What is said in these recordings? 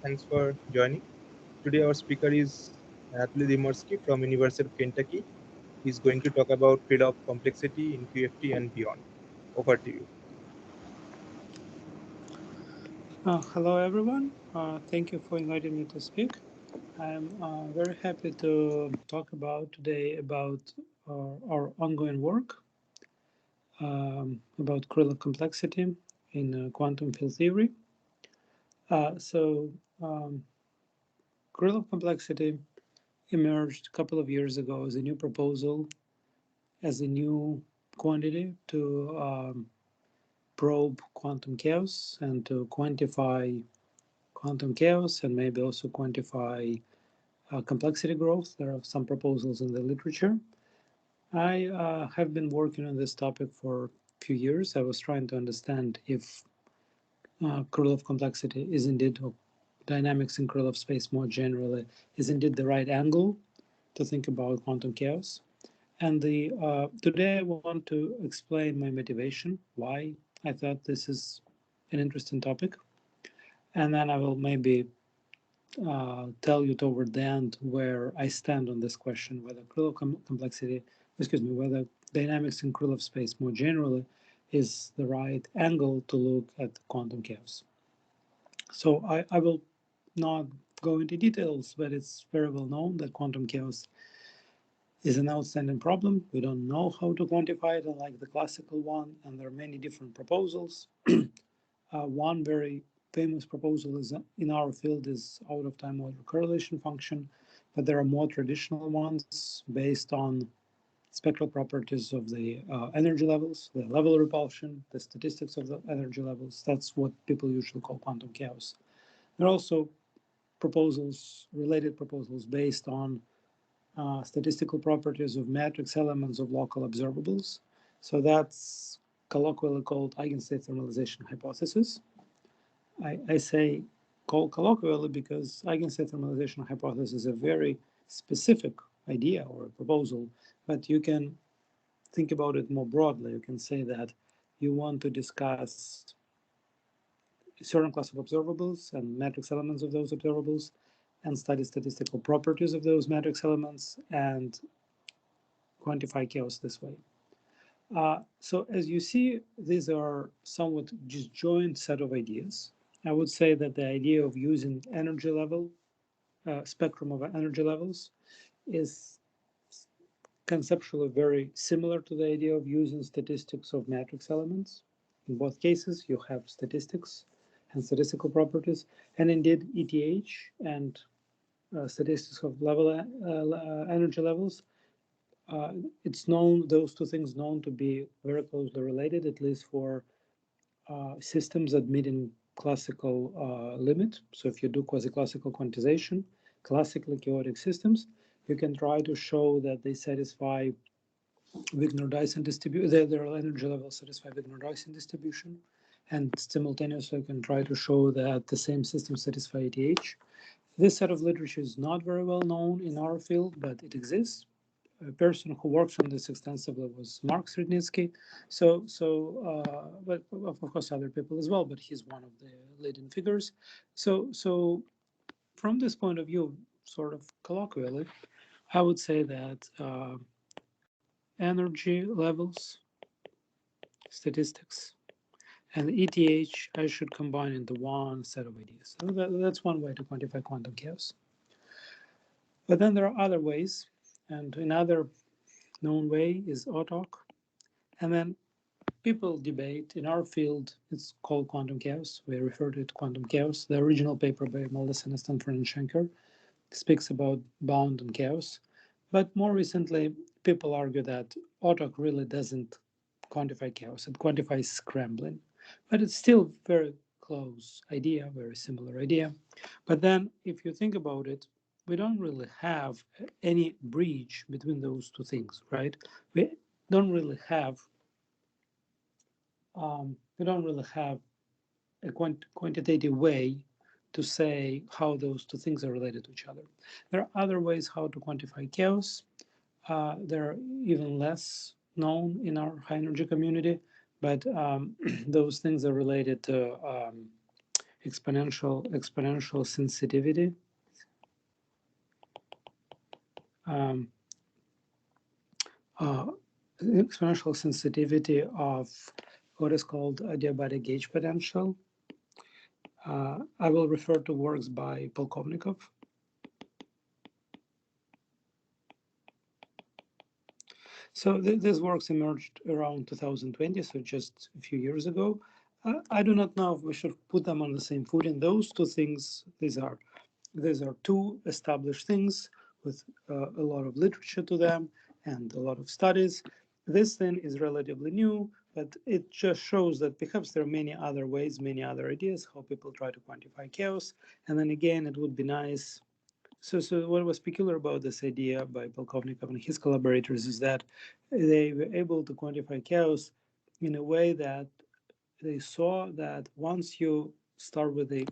Thanks for joining. Today our speaker is Anatoly Dimorsky from University of Kentucky. He's going to talk about Krylov complexity in QFT and beyond. Over to you. Hello, everyone. Thank you for inviting me to speak. I'm very happy to talk about today about our ongoing work about Krylov complexity in quantum field theory. So, Krylov complexity emerged a couple of years ago as a new proposal, as a new quantity to probe quantum chaos and to quantify quantum chaos and maybe also quantify complexity growth. There are some proposals in the literature. I have been working on this topic for a few years. I was trying to understand if Krylov complexity is indeed, or dynamics in Krylov space more generally, is indeed the right angle to think about quantum chaos. And today I want to explain my motivation, why I thought this is an interesting topic. And then I will maybe tell you toward the end where I stand on this question, whether Krylov complexity, whether dynamics in Krylov space more generally is the right angle to look at quantum chaos. So I will not go into details, but it's very well known that quantum chaos is an outstanding problem. We don't know how to quantify it, unlike the classical one, and there are many different proposals. One very famous proposal is in our field is out of time order correlation function, but there are more traditional ones based on spectral properties of the energy levels, the level of repulsion, the statistics of the energy levels. That's what people usually call quantum chaos. There are also proposals, related proposals based on statistical properties of matrix elements of local observables. So that's colloquially called Eigenstate thermalization hypothesis. I say call colloquially because Eigenstate thermalization hypothesis is a very specific idea or a proposal, but you can think about it more broadly. You can say that you want to discuss a certain class of observables and matrix elements of those observables and study statistical properties of those matrix elements and quantify chaos this way. So as you see, these are somewhat disjoint set of ideas. I would say that the idea of using energy level, spectrum of energy levels, is conceptually very similar to the idea of using statistics of matrix elements. In both cases, you have statistics and statistical properties, and indeed ETH and statistics of energy levels. It's known, those two things known to be very closely related, at least for systems admitting classical limit. So if you do quasi-classical quantization, classically chaotic systems, you can try to show that they satisfy Wigner-Dyson distribution, their energy levels satisfy Wigner-Dyson distribution, and simultaneously you can try to show that the same system satisfy ETH. This set of literature is not very well known in our field, but it exists. A person who works on this extensively was Mark Srednitsky. But of course other people as well, but he's one of the leading figures. So from this point of view, sort of colloquially, I would say that energy levels, statistics, and ETH I should combine into one set of ideas. So that's one way to quantify quantum chaos. But then there are other ways, and another known way is autark. And then people debate in our field, it's called quantum chaos. We refer to it quantum chaos. The original paper by Melissa Stanford and Schenker speaks about bound and chaos. But more recently, people argue that autark really doesn't quantify chaos. It quantifies scrambling. But it's still very close idea, very similar idea. But then if you think about it, we don't really have any bridge between those two things, right? We don't really have a quantitative way to say how those two things are related to each other. There are other ways how to quantify chaos. They're even less known in our high energy community, but those things are related to exponential sensitivity. Exponential sensitivity of what is called adiabatic gauge potential. I will refer to works by Polkovnikov. So these works emerged around 2020, so just a few years ago. I do not know if we should put them on the same footing. Those two things, these are two established things with a lot of literature to them and a lot of studies. This thing is relatively new, but it just shows that perhaps there are many other ways, many other ideas how people try to quantify chaos. And then again, it would be nice. So what was peculiar about this idea by Polkovnikov and his collaborators is that they were able to quantify chaos in a way that they saw that once you start with a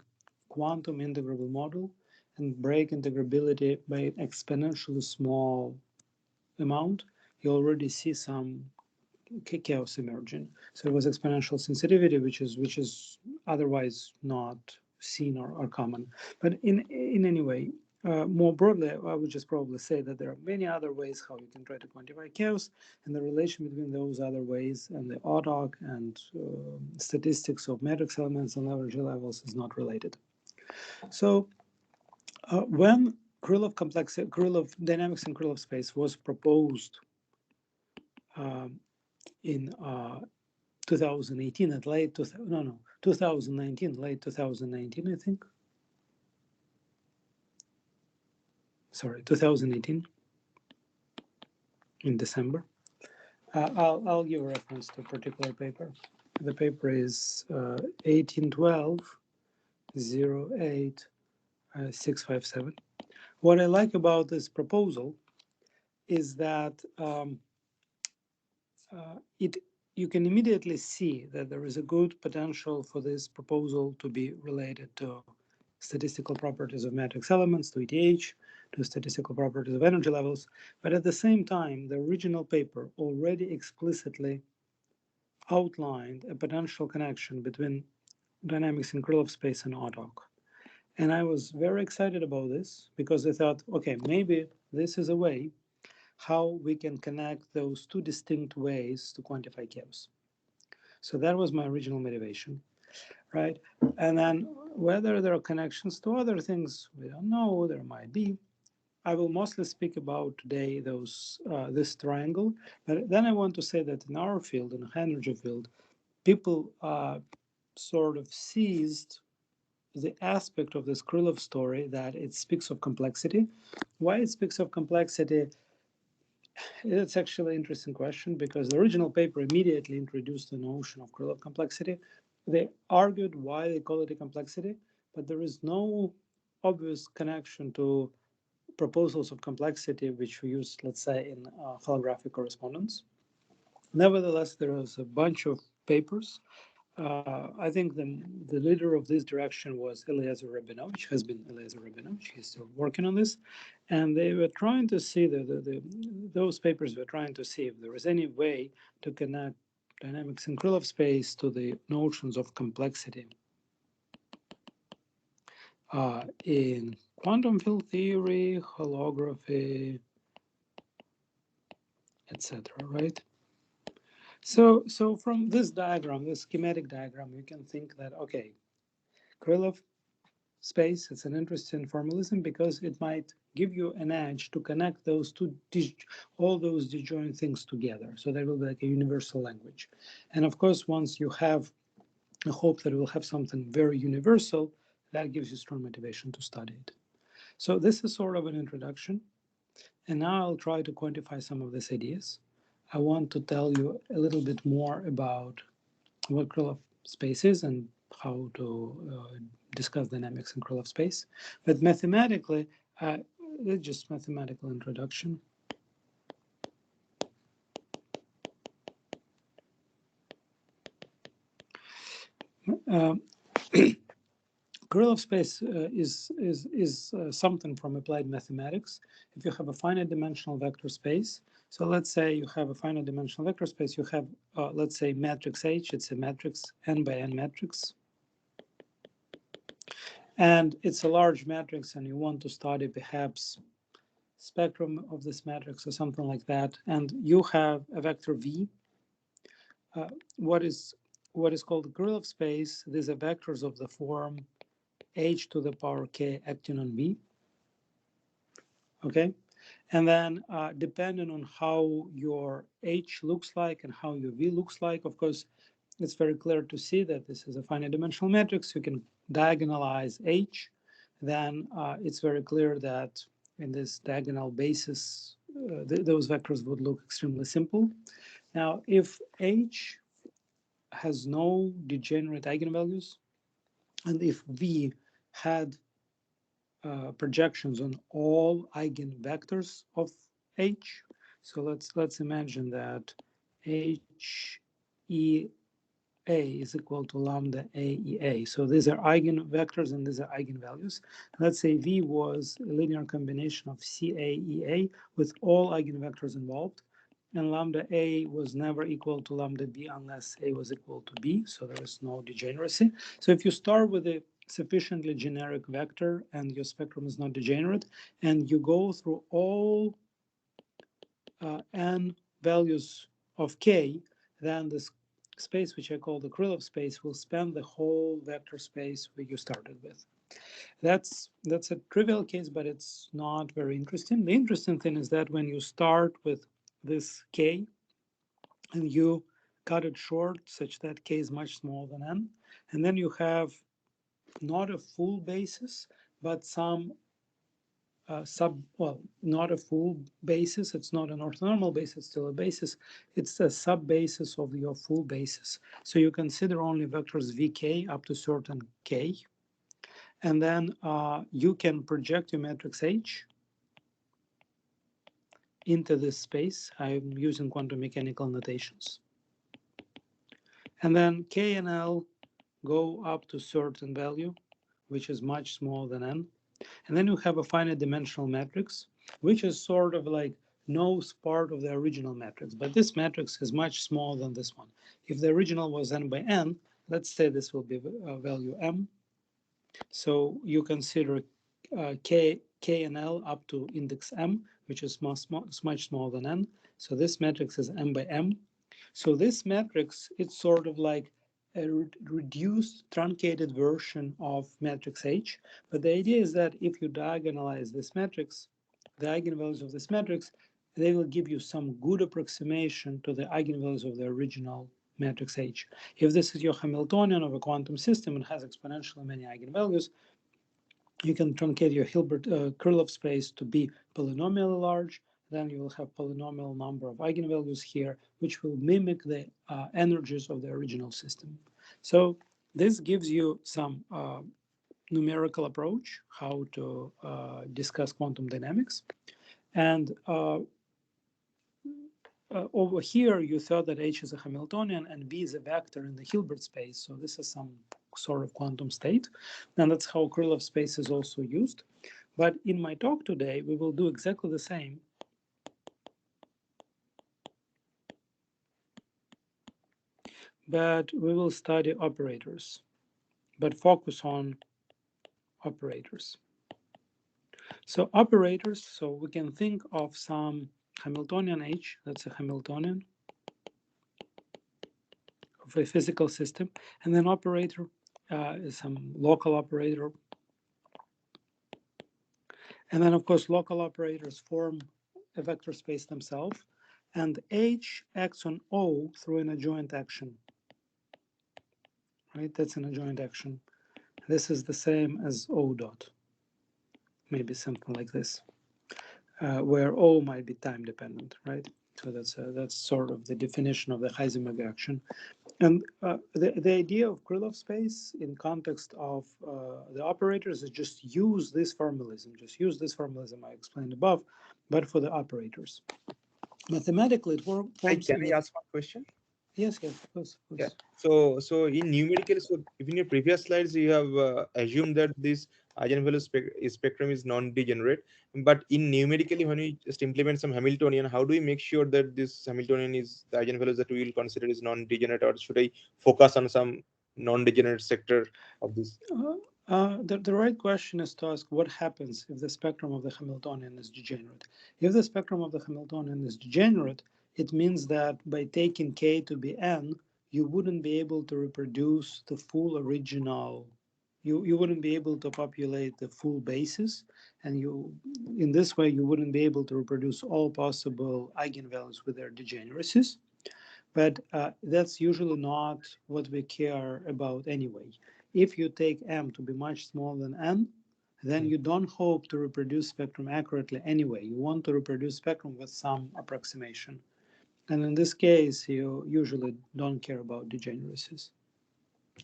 quantum integrable model and break integrability by an exponentially small amount, you already see some chaos emerging. So it was exponential sensitivity, which is otherwise not seen or common. But in any way, more broadly, I would just probably say that there are many other ways how you can try to quantify chaos, and the relation between those other ways and the autark and statistics of matrix elements and average levels is not related. So when Krylov dynamics in Krylov space was proposed in 2018 at late 2019, late 2019, I think. Sorry, 2018 in December. I'll give a reference to a particular paper. The paper is 1812-08-657. What I like about this proposal is that you can immediately see that there is a good potential for this proposal to be related to statistical properties of matrix elements, to ETH, to statistical properties of energy levels. But at the same time, the original paper already explicitly outlined a potential connection between dynamics in Krylov space and autark. And I was very excited about this because I thought, okay, maybe this is a way how we can connect those two distinct ways to quantify chaos. So that was my original motivation, right? And then whether there are connections to other things, we don't know, there might be. I will mostly speak about today this triangle, but then I want to say that in our field, in the energy field, people sort of seized the aspect of this Krylov story that it speaks of complexity. Why it speaks of complexity? It's actually an interesting question because the original paper immediately introduced the notion of Krylov complexity. They argued why they call it a complexity, but there is no obvious connection to proposals of complexity which we use, let's say, in holographic correspondence. Nevertheless, there is a bunch of papers. I think the leader of this direction was Eliezer Rabinovich, has been Eliezer Rabinovich. He's still working on this. And they were trying to see, those papers were trying to see if there was any way to connect dynamics in Krylov space to the notions of complexity in quantum field theory, holography, etc. Right? So from this diagram, this schematic diagram, you can think that okay, Krylov space, it's an interesting formalism because it might give you an edge to connect those two, all those disjoint things together. So there will be like a universal language. And of course, once you have a hope that it will have something very universal, that gives you strong motivation to study it. So this is sort of an introduction. And now I'll try to quantify some of these ideas. I want to tell you a little bit more about what Krylov space is and how to discuss dynamics in Krylov space. But mathematically, just mathematical introduction. Krylov space is something from applied mathematics. If you have a finite dimensional vector space, so let's say you have a finite dimensional vector space, you have, let's say, matrix H, it's a matrix, n by n matrix. and it's a large matrix, and you want to study perhaps spectrum of this matrix or something like that, and you have a vector V, uh, what is called the Krylov space. These are vectors of the form h to the power k acting on V. Okay, and then depending on how your h looks like and how your V looks like, of course, it's very clear to see that this is a finite dimensional matrix. You can diagonalize h. Then it's very clear that in this diagonal basis, those vectors would look extremely simple. Now, if h has no degenerate eigenvalues, and if V had projections on all eigenvectors of H, so let's imagine that H E A is equal to lambda A E A. So these are eigenvectors and these are eigenvalues. Let's say V was a linear combination of C A E A with all eigenvectors involved, and lambda A was never equal to lambda B unless A was equal to B, so there is no degeneracy. So if you start with a sufficiently generic vector and your spectrum is not degenerate, and you go through all n values of k, then this space, which I call the Krylov space, will span the whole vector space where you started with. That's a trivial case, but it's not very interesting. The interesting thing is that when you start with this k and you cut it short such that k is much smaller than n, and then you have not a full basis, but some not a full basis. It's not an orthonormal basis, it's still a basis. It's a sub-basis of your full basis. So you consider only vectors vk up to certain k, and then you can project your matrix H into this space. I'm using quantum mechanical notations. And then k and L go up to certain value, which is much smaller than n. And then you have a finite dimensional matrix, which is sort of like no part of the original matrix. But this matrix is much smaller than this one. If the original was n by n, let's say this will be value m. So you consider k and L up to index m, which is much smaller than n. So this matrix is m by m. So this matrix, it's sort of like a reduced, truncated version of matrix H. But the idea is that if you diagonalize this matrix, the eigenvalues of this matrix, they will give you some good approximation to the eigenvalues of the original matrix H. If this is your Hamiltonian of a quantum system and has exponentially many eigenvalues, you can truncate your Hilbert Krylov space to be polynomially large. Then you will have polynomial number of eigenvalues here, which will mimic the energies of the original system. So this gives you some numerical approach how to discuss quantum dynamics. And over here, you thought that H is a Hamiltonian and B is a vector in the Hilbert space. So this is some sort of quantum state. And that's how Krylov space is also used. But in my talk today, we will do exactly the same. But we will study operators, but focus on operators. So operators, so we can think of some Hamiltonian H, that's a Hamiltonian of a physical system, and then operator is some local operator. And then, of course, local operators form a vector space themselves, and H acts on O through an adjoint action. Right, that's an adjoint action. This is the same as O dot, maybe something like this, where O might be time dependent, right? So that's sort of the definition of the Heisenberg action. And the idea of Krylov space in context of the operators is just use this formalism. Just use this formalism I explained above, but for the operators. Mathematically, it forms. Can I ask one question? Yes, of course. Yeah. So in numerical, so in your previous slides, you have assumed that this eigenvalue spectrum is non-degenerate. But in numerically, when we just implement some Hamiltonian, how do we make sure that this Hamiltonian is the eigenvalues that we will consider is non-degenerate, or should I focus on some non-degenerate sector of this? The right question is to ask what happens if the spectrum of the Hamiltonian is degenerate. If the spectrum of the Hamiltonian is degenerate, it means that by taking k to be n, you wouldn't be able to reproduce the full original. You wouldn't be able to populate the full basis, and in this way you wouldn't be able to reproduce all possible eigenvalues with their degeneracies. But that's usually not what we care about anyway. If you take m to be much smaller than n, then you don't hope to reproduce spectrum accurately anyway. You want to reproduce spectrum with some approximation. And in this case, you usually don't care about degeneracies.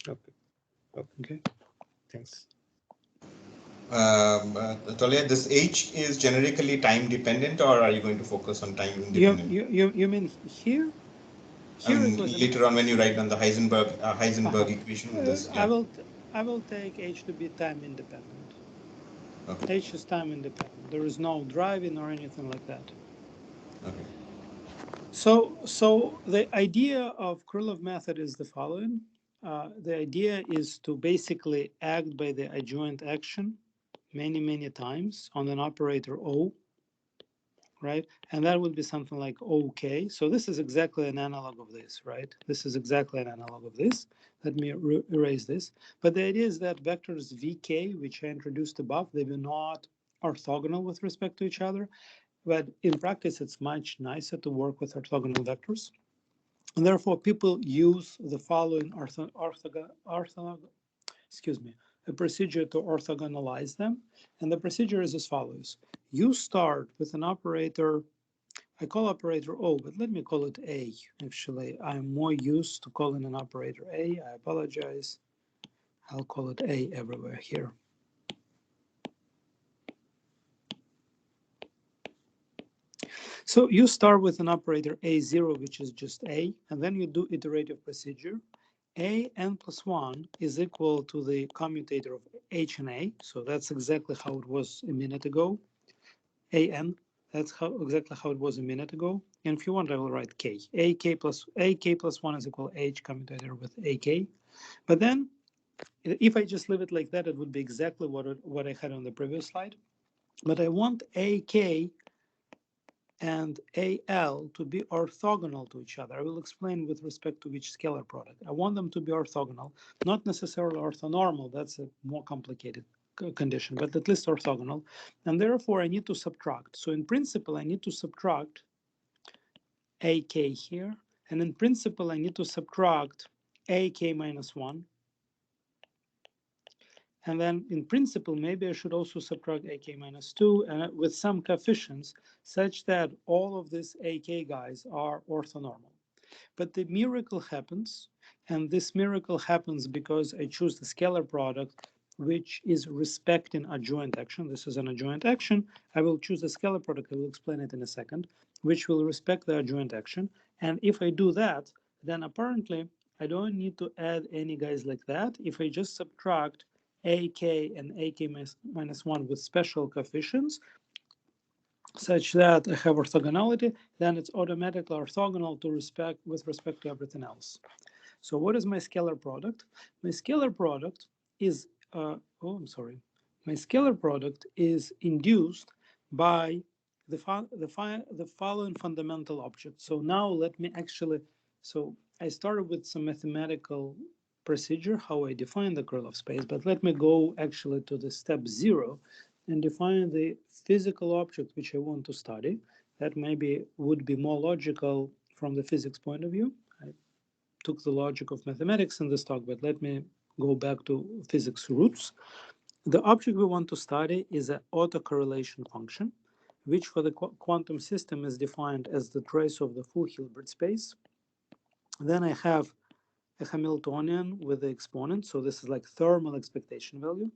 Okay. Okay. Okay. Thanks. Tolia, this H is generically time dependent, or are you going to focus on time independent? You mean here? I Here it mean, was an. later on when you write down the Heisenberg Uh-huh. equation, this, yeah. I will take H to be time independent. Okay. H is time independent. There is no driving or anything like that. Okay. So the idea of Krylov method is the following. The idea is to basically act by the adjoint action many times on an operator O, right? And that would be something like OK. So this is exactly an analog of this, right? This is exactly an analog of this. Let me erase this. But the idea is that vectors Vk, which I introduced above, they were not orthogonal with respect to each other. But in practice, it's much nicer to work with orthogonal vectors. And therefore, people use the following a procedure to orthogonalize them. And the procedure is as follows. You start with an operator, I call operator O, but let me call it A. Actually, I'm more used to calling an operator A. I apologize. I'll call it A everywhere here. So you start with an operator A0, which is just A, and then you do iterative procedure. A n plus 1 is equal to the commutator of H and A. So that's exactly how it was a minute ago. An, that's exactly how it was a minute ago. And if you want, I will write K. AK plus 1 is equal to H commutator with AK. But then, if I just leave it like that, it would be exactly what I had on the previous slide. But I want AK and AL to be orthogonal to each other. I will explain with respect to which scalar product. I want them to be orthogonal, not necessarily orthonormal. That's a more complicated condition, but at least orthogonal. And therefore, I need to subtract. So in principle, I need to subtract AK here. And in principle, I need to subtract AK minus 1. And then in principle, maybe I should also subtract AK minus 2 with some coefficients such that all of these AK guys are orthonormal. But the miracle happens, and this miracle happens because I choose the scalar product which is respecting adjoint action. This is an adjoint action. I will choose a scalar product, I will explain it in a second, which will respect the adjoint action. And if I do that, then apparently I don't need to add any guys like that. If I just subtract AK and AK minus 1 with special coefficients, such that I have orthogonality, then it's automatically orthogonal with respect to everything else. So what is my scalar product? My scalar product is, my scalar product is induced by the following fundamental object. So now let me actually, so I started with some mathematical procedure, how I define the Krylov space, but let me go actually to the step 0 and define the physical object which I want to study. That maybe would be more logical from the physics point of view. I took the logic of mathematics in this talk, but let me go back to physics roots. The object we want to study is an autocorrelation function, which for the quantum system is defined as the trace of the full Hilbert space. Then I have a Hamiltonian with the exponent, so this is like thermal expectation value.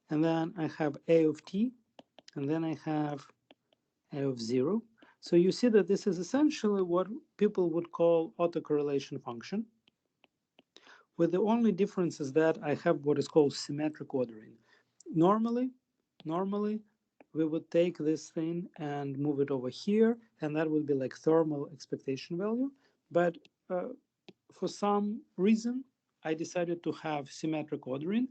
And then I have A of t, and then I have A of 0. So you see that this is essentially what people would call autocorrelation function, with the only difference is that I have what is called symmetric ordering. Normally, we would take this thing and move it over here, and that would be like thermal expectation value. But for some reason, I decided to have symmetric ordering,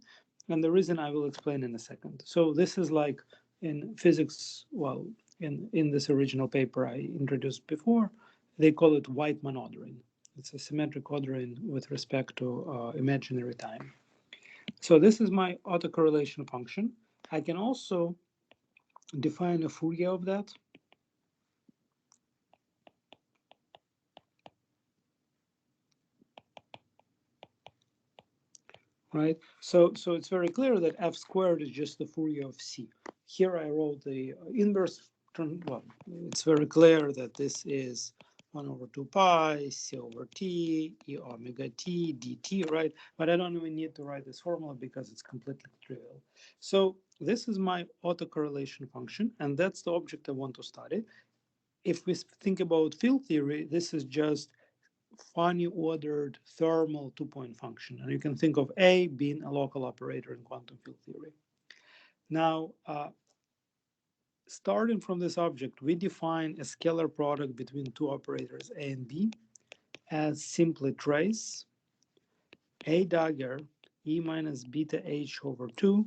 and the reason I will explain in a second. So this is like in physics, well, in this original paper I introduced before, they call it Whiteman ordering. It's a symmetric ordering with respect to imaginary time. So this is my autocorrelation function. I can also define a Fourier of that. Right, so it's very clear that f squared is just the Fourier of c. Here I wrote the inverse. Well, it's very clear that this is 1 over 2 pi c over t e omega t dt, right? But I don't even need to write this formula because it's completely trivial. So this is my autocorrelation function, and that's the object I want to study. If we think about field theory, this is just finely ordered thermal two-point function. And you can think of A being a local operator in quantum field theory. Now, starting from this object, we define a scalar product between two operators A and B as simply trace A dagger E minus beta h over 2,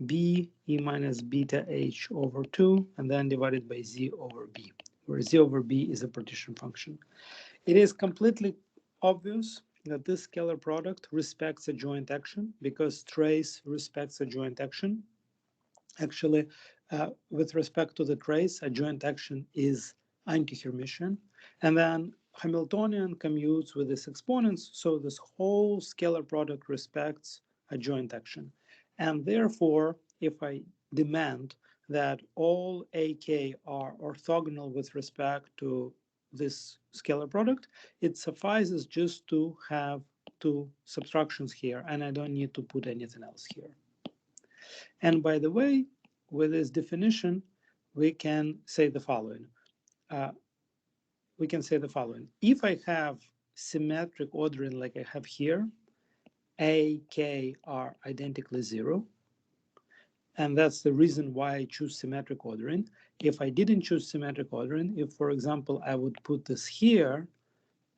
B E minus beta h over 2, and then divided by Z over B, where Z over B is a partition function. It is completely obvious that this scalar product respects a joint action because trace respects a joint action. Actually, with respect to the trace, a joint action is anti-Hermitian. And then Hamiltonian commutes with its exponents, so this whole scalar product respects a joint action. And therefore, if I demand that all AK are orthogonal with respect to this scalar product, it suffices just to have two subtractions here, and I don't need to put anything else here. And by the way, with this definition, we can say the following. If I have symmetric ordering like I have here, A, K are identically 0. And that's the reason why I choose symmetric ordering. If I didn't choose symmetric ordering, if, for example, I would put this here,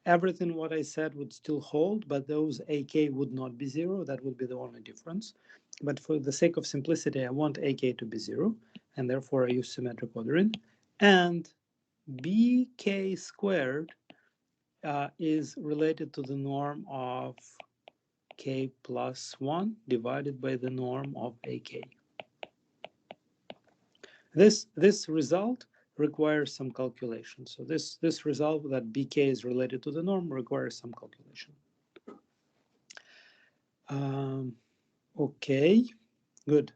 everything what I said would still hold, but those AK would not be 0. That would be the only difference. But for the sake of simplicity, I want AK to be 0, and therefore I use symmetric ordering. And BK squared is related to the norm of K plus 1 divided by the norm of AK. This result requires some calculation. So this result that BK is related to the norm requires some calculation. Okay, good.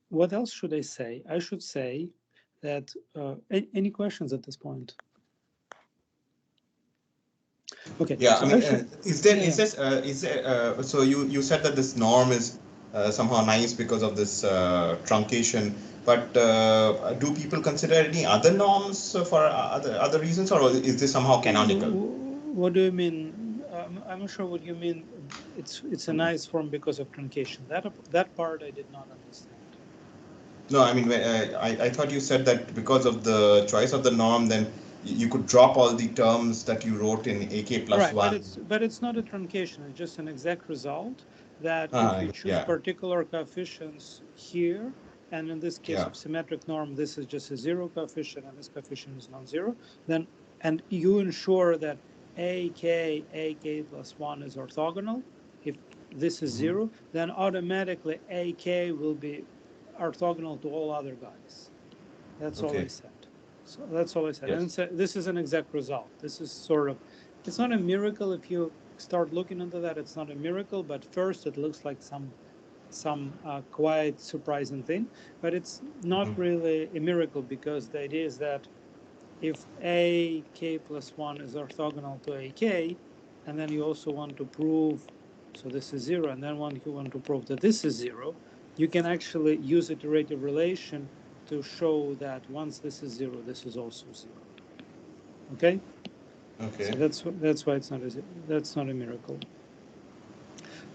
What else should I say? I should say that any questions at this point? Okay. Yeah, So I mean, so you said that this norm is somehow nice because of this truncation, but do people consider any other norms for other reasons, or is this somehow canonical? What do you mean? I'm not sure what you mean. It's a nice form because of truncation. That part I did not understand. No, I mean, I thought you said that because of the choice of the norm, then you could drop all the terms that you wrote in AK plus Right, 1. but it's not a truncation. It's just an exact result that if you choose Yeah. particular coefficients here, and in this case Yeah. of symmetric norm, this is just a 0 coefficient, and this coefficient is non-zero, then and you ensure that AK plus 1 is orthogonal. If this is 0, then automatically AK will be orthogonal to all other guys. That's all I said. So that's all I said. Yes. And this is an exact result. This is sort of, it's not a miracle if you start looking into that. It's not a miracle, but first it looks like some quite surprising thing. But it's not really a miracle because the idea is that if AK plus 1 is orthogonal to AK, and then you also want to prove, so this is 0, and then you want to prove that this is 0, you can actually use iterative relation to show that once this is 0, this is also 0. Okay? Okay. So that's why it's not a miracle.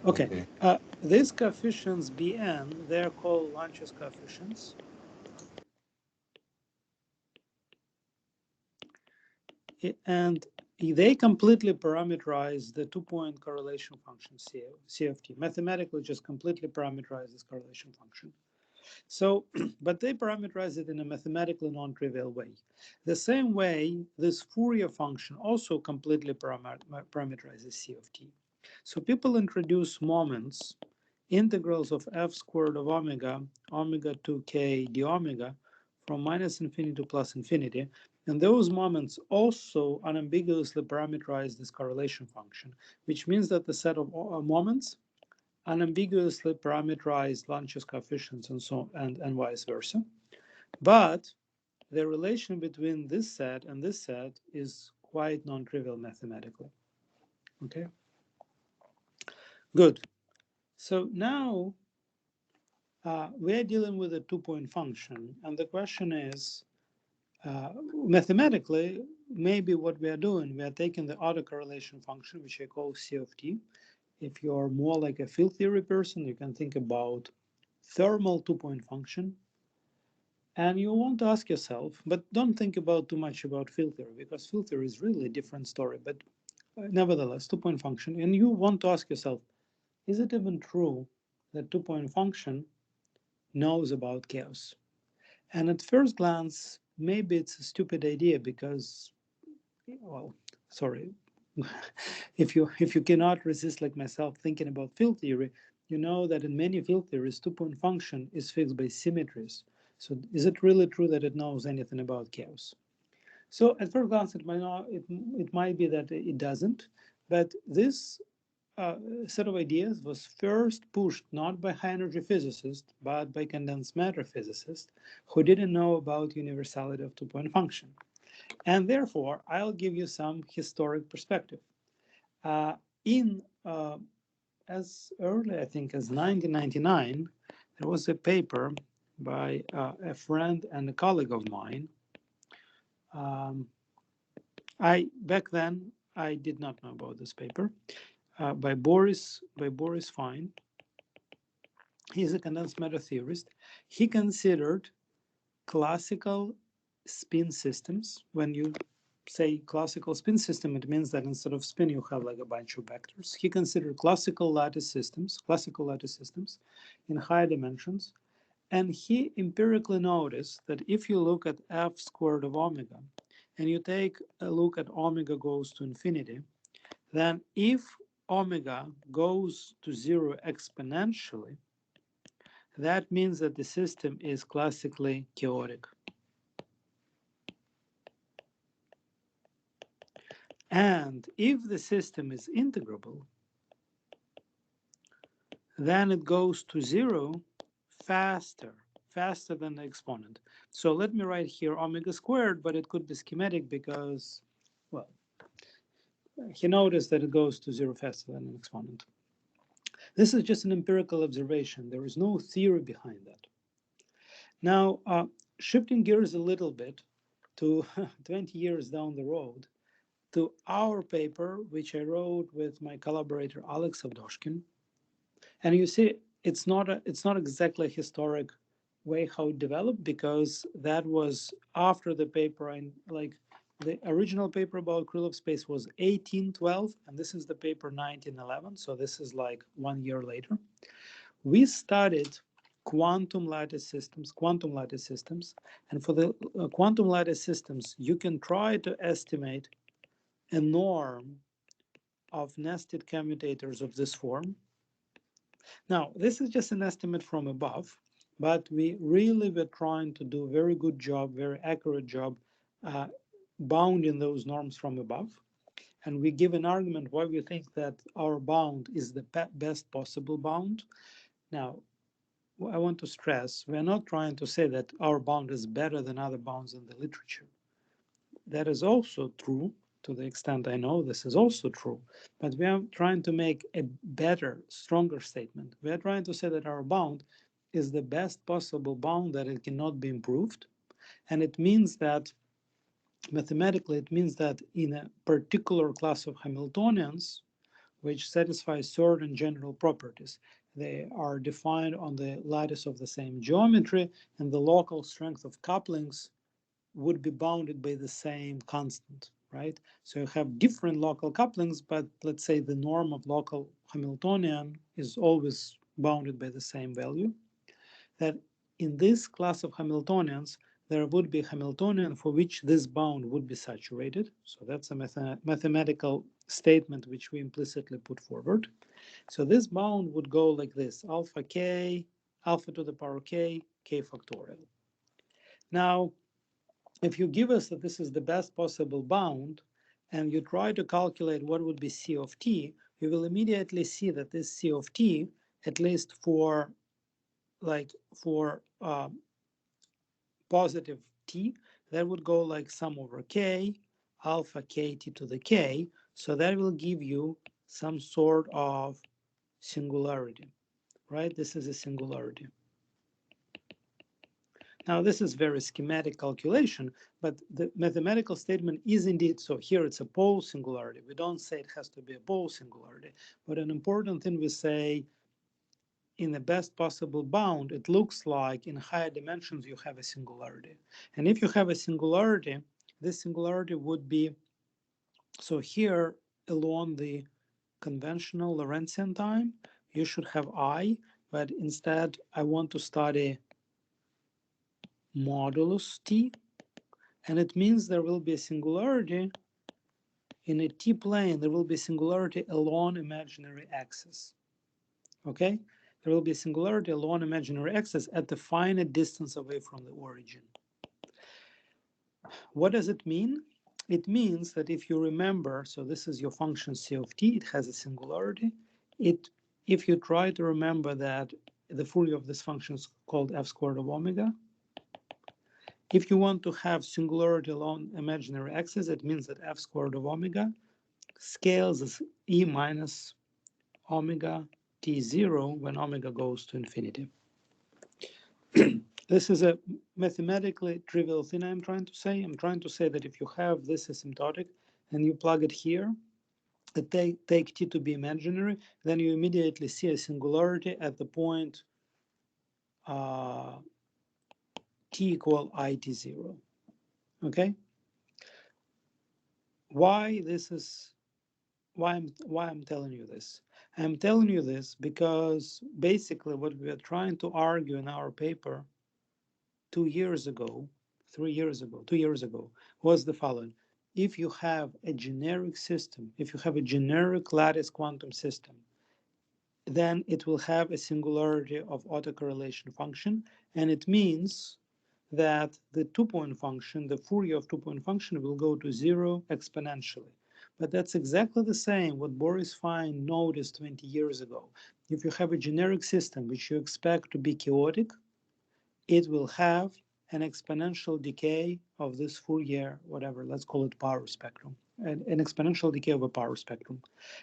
Okay. These coefficients Bn, they're called Lanczos coefficients. And they completely parameterize the two-point correlation function CFT. Mathematically, just completely parameterize this correlation function. So, but they parameterize it in a mathematically non-trivial way. The same way, this Fourier function also completely parameterizes CFT. So people introduce moments, integrals of f squared of omega, omega to k d omega, from minus infinity to plus infinity. And those moments also unambiguously parameterize this correlation function, which means that the set of moments unambiguously parameterize Lanczos coefficients and so and vice versa. But the relation between this set and this set is quite non-trivial mathematically. Okay, good. So now we're dealing with a two-point function, and the question is, mathematically, maybe what we are doing, we are taking the autocorrelation function, which I call CFT. If you're more like a field theory person, you can think about thermal two-point function. And you want to ask yourself, but don't think about too much about field theory, because field theory is really a different story. But nevertheless, two-point function. And you want to ask yourself, is it even true that two-point function knows about chaos? And at first glance, maybe it's a stupid idea because, well, sorry, if you cannot resist, like myself, thinking about field theory, you know that in many field theories, two-point function is fixed by symmetries. So is it really true that it knows anything about chaos? So at first glance, it might be that it doesn't, but this set of ideas was first pushed not by high-energy physicists, but by condensed matter physicists who didn't know about universality of two-point function. And therefore, I'll give you some historic perspective. Uh, in as early, I think, as 1999, there was a paper by a friend and a colleague of mine. Back then I did not know about this paper by Boris Fine. He's a condensed matter theorist. He considered classical spin systems. When you say classical spin system, it means that instead of spin you have like a bunch of vectors. He considered classical lattice systems in higher dimensions. And he empirically noticed that if you look at f squared of omega and you take a look at omega goes to infinity, then if omega goes to zero exponentially, that means that the system is classically chaotic. And if the system is integrable, then it goes to zero faster than the exponent. So let me write here omega squared, but it could be schematic because, well, he noticed that it goes to zero faster than an exponent. This is just an empirical observation. There is no theory behind that. Now, shifting gears a little bit to 20 years down the road, to our paper, which I wrote with my collaborator Alex Avdoshkin. And you see, it's not exactly a historic way how it developed, because that was after the paper. Like the original paper about Krylov space was 1812, and this is the paper 1911. So this is like 1 year later. We studied quantum lattice systems, and for the quantum lattice systems, you can try to estimate a norm of nested commutators of this form. Now, this is just an estimate from above, but we really were trying to do a very good job, very accurate job, bounding those norms from above. And we give an argument why we think that our bound is the best possible bound. Now, I want to stress, we're not trying to say that our bound is better than other bounds in the literature. That is also true. To the extent I know, this is also true. But we are trying to make a better, stronger statement. We are trying to say that our bound is the best possible bound, that it cannot be improved. And it means that, mathematically, it means that in a particular class of Hamiltonians, which satisfy certain general properties, they are defined on the lattice of the same geometry, and the local strength of couplings would be bounded by the same constant. right? So you have different local couplings, but let's say the norm of local Hamiltonian is always bounded by the same value. That in this class of Hamiltonians, there would be a Hamiltonian for which this bound would be saturated. So that's a mathematical statement which we implicitly put forward. So this bound would go like this: alpha k, alpha to the power k, k factorial. Now, if you give us that this is the best possible bound, and you try to calculate what would be C of t, you will immediately see that this C of t, at least for positive t, that would go like sum over k, alpha kt to the k. So that will give you some sort of singularity, right? This is a singularity. Now, this is very schematic calculation, but the mathematical statement is indeed, so here it's a pole singularity. We don't say it has to be a pole singularity, but an important thing we say, in the best possible bound, it looks like in higher dimensions you have a singularity. And if you have a singularity, this singularity would be, so here along the conventional Lorentzian time, you should have I, but instead I want to study modulus t, and it means there will be a singularity in a t-plane. There will be a singularity along imaginary axis. Okay, there will be a singularity along imaginary axis at the finite distance away from the origin. What does it mean? It means that if you remember, so this is your function C of t, it has a singularity. If you try to remember that the Fourier of this function is called f squared of omega, if you want to have singularity along imaginary axis, it means that f squared of omega scales as e minus omega t0 when omega goes to infinity. This is a mathematically trivial thing I'm trying to say. I'm trying to say that if you have this asymptotic and you plug it here, take t to be imaginary, then you immediately see a singularity at the point t equal it0. Okay? Why I'm telling you this? I'm telling you this because basically what we are trying to argue in our paper 2 years ago, 3 years ago, 2 years ago, was the following. If you have a generic system, if you have a generic lattice quantum system, then it will have a singularity of autocorrelation function, and it means that the two-point function, the Fourier of two-point function, will go to 0 exponentially. But that's exactly the same what Boris Fine noticed 20 years ago. If you have a generic system which you expect to be chaotic, it will have an exponential decay of this Fourier, whatever, let's call it power spectrum, an exponential decay of a power spectrum.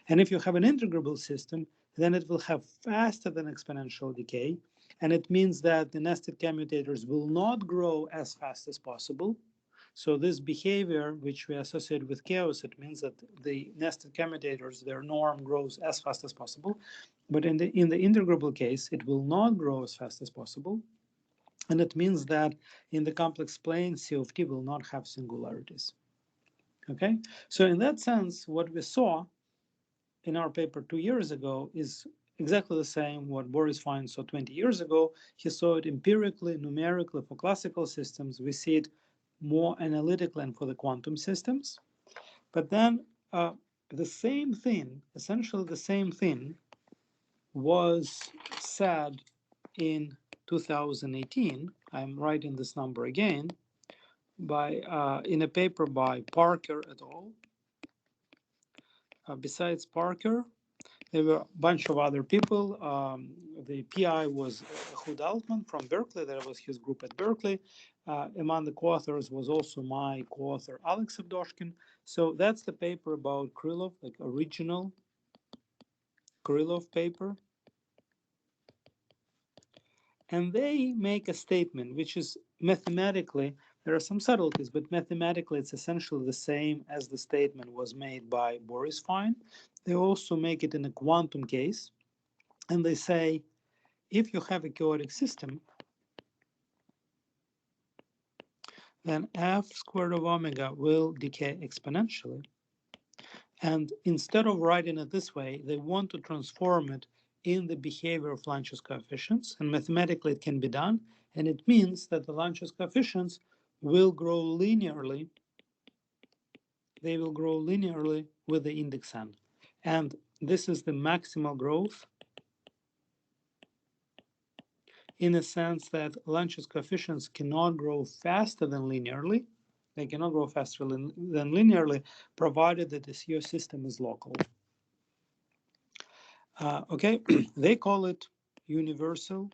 And if you have an integrable system, then it will have faster than exponential decay, and it means that the nested commutators will not grow as fast as possible. So this behavior, which we associate with chaos, it means that the nested commutators, their norm grows as fast as possible. But in the integrable case, it will not grow as fast as possible. And it means that in the complex plane, C of t will not have singularities. Okay, so in that sense, what we saw in our paper 2 years ago is exactly the same what Boris Fine saw 20 years ago. He saw it empirically, numerically for classical systems. We see it more analytically and for the quantum systems. But then the same thing, essentially the same thing, was said in 2018. I'm writing this number again in a paper by Parker et al. Besides Parker, there were a bunch of other people. The PI was Ehud Altman from Berkeley. That was his group at Berkeley. Among the co-authors was also my co-author Alex Avdoshkin. So that's the paper about Krylov, like original Krylov paper. And they make a statement which is mathematically, there are some subtleties, but mathematically it's essentially the same as the statement was made by Boris Fine. They also make it in a quantum case, and they say, if you have a chaotic system, then f squared of omega will decay exponentially. And instead of writing it this way, they want to transform it in the behavior of Lanczos coefficients, and mathematically it can be done, and it means that the Lanczos coefficients will grow linearly. They will grow linearly with the index n. And this is the maximal growth in a sense that Lanczos coefficients cannot grow faster than linearly. They cannot grow faster than linearly, provided that your system is local. Okay, they call it universal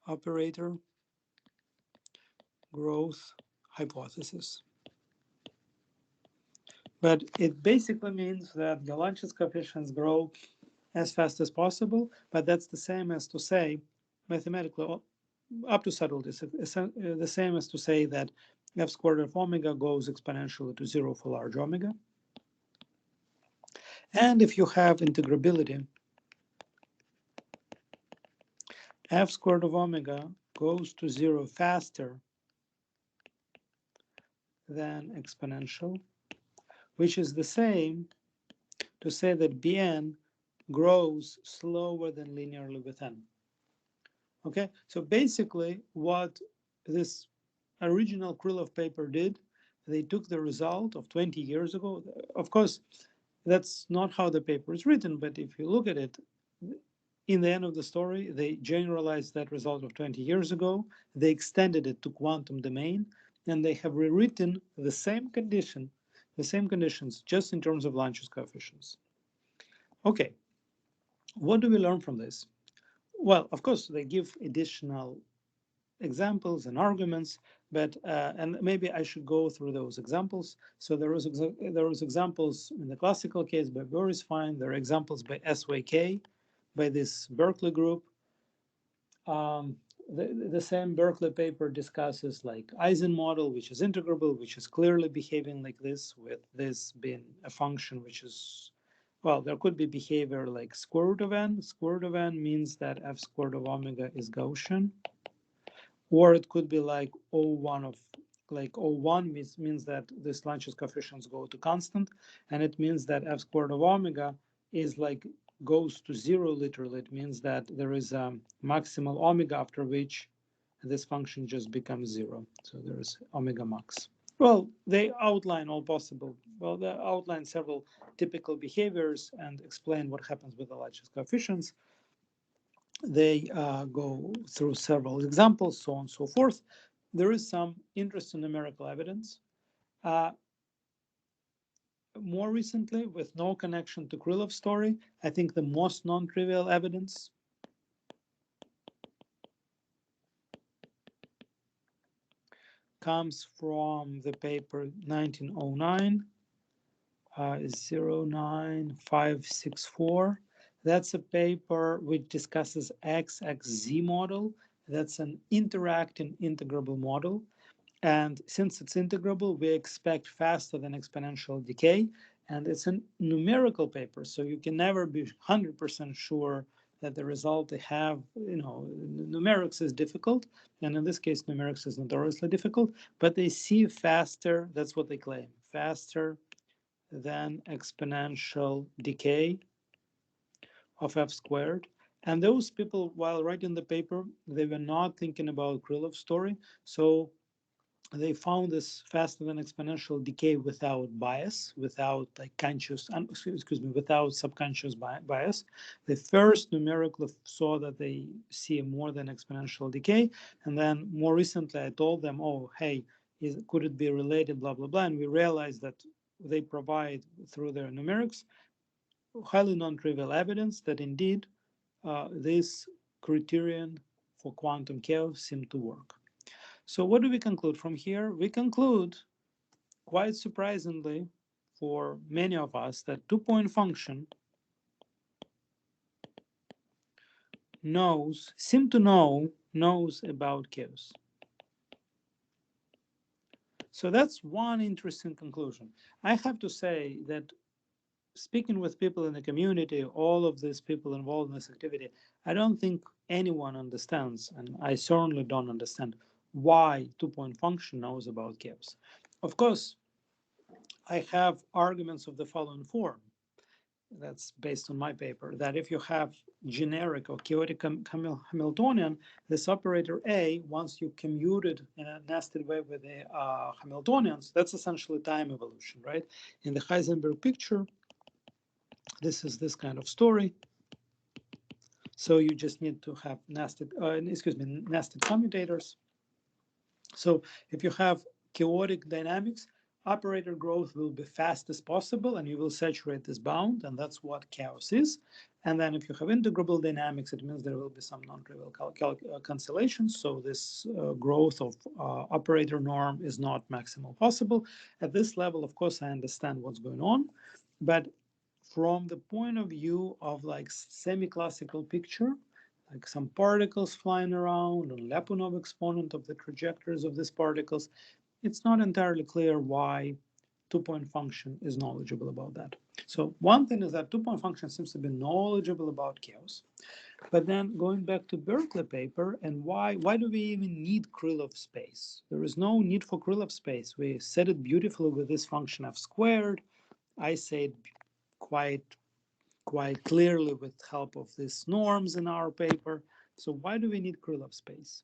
operator growth hypothesis. But it basically means that the Lanczos coefficients grow as fast as possible, but that's the same as to say, mathematically, up to subtleties, the same as to say that f squared of omega goes exponentially to 0 for large omega. And if you have integrability, f squared of omega goes to 0 faster than exponential, which is the same to say that Bn grows slower than linearly with n. Okay, so basically what this original Krylov paper did, they took the result of 20 years ago. Of course, that's not how the paper is written, but if you look at it, in the end of the story, they generalized that result of 20 years ago, they extended it to quantum domain, and they have rewritten the same conditions, just in terms of Lanczos coefficients. Okay, what do we learn from this? Well, of course, they give additional examples and arguments, but and maybe I should go through those examples. So there was examples in the classical case by Boris Fine. There are examples by SYK, by this Berkeley group. The same Berkeley paper discusses like Eisen model, which is integrable, which is clearly behaving like this, with this being a function which is, well, there could be behavior like square root of n. Square root of n means that f squared of omega is Gaussian. Or it could be like O1 of, like O1 means that this Lanczos coefficients go to constant, and it means that f squared of omega is like goes to 0 literally. It means that there is a maximal omega after which this function just becomes 0. So there is omega max. Well, they outline all possible, well, they outline several typical behaviors and explain what happens with the Lanczos coefficients. They go through several examples, so on and so forth. There is some interesting numerical evidence. More recently, with no connection to Krylov's story, I think the most non-trivial evidence comes from the paper 1909, 09564. That's a paper which discusses XXZ model. That's an interacting integrable model. And since it's integrable, we expect faster than exponential decay. And it's a numerical paper, so you can never be 100% sure that the result they have, numerics is difficult. And in this case, numerics is notoriously difficult. But they see faster, that's what they claim, faster than exponential decay of f squared. And those people, while writing the paper, they were not thinking about Krylov's story. So they found this faster than exponential decay without bias, without like without subconscious bias. They first numerically saw that they see more than exponential decay, and then more recently I told them, oh, hey, could it be related, blah, blah, blah, and we realized that they provide through their numerics highly non-trivial evidence that indeed this criterion for quantum chaos seemed to work. So what do we conclude from here? We conclude, quite surprisingly for many of us, that two-point function knows about chaos. So that's one interesting conclusion. I have to say that speaking with people in the community, all of these people involved in this activity, I don't think anyone understands, and I certainly don't understand why two-point function knows about chaos. Of course, I have arguments of the following form. That's based on my paper, that if you have generic or chaotic Hamiltonian, this operator A, once you commute it in a nested way with the Hamiltonians, that's essentially time evolution, right? In the Heisenberg picture, this is this kind of story. So you just need to have nested, nested commutators. So if you have chaotic dynamics, operator growth will be fast as possible, and you will saturate this bound, and that's what chaos is. And then if you have integrable dynamics, it means there will be some non-trivial cancellations. So this growth of operator norm is not maximal possible. At this level, of course, I understand what's going on, but from the point of view of like semi-classical picture, like some particles flying around and Lyapunov exponent of the trajectories of these particles, it's not entirely clear why two-point function is knowledgeable about that. So one thing is that two-point function seems to be knowledgeable about chaos. But then going back to Berkeley paper, and why do we even need Krylov space? There is no need for Krylov space. We said it beautifully with this function f squared. I say it quite clearly with help of these norms in our paper. So why do we need Krylov space?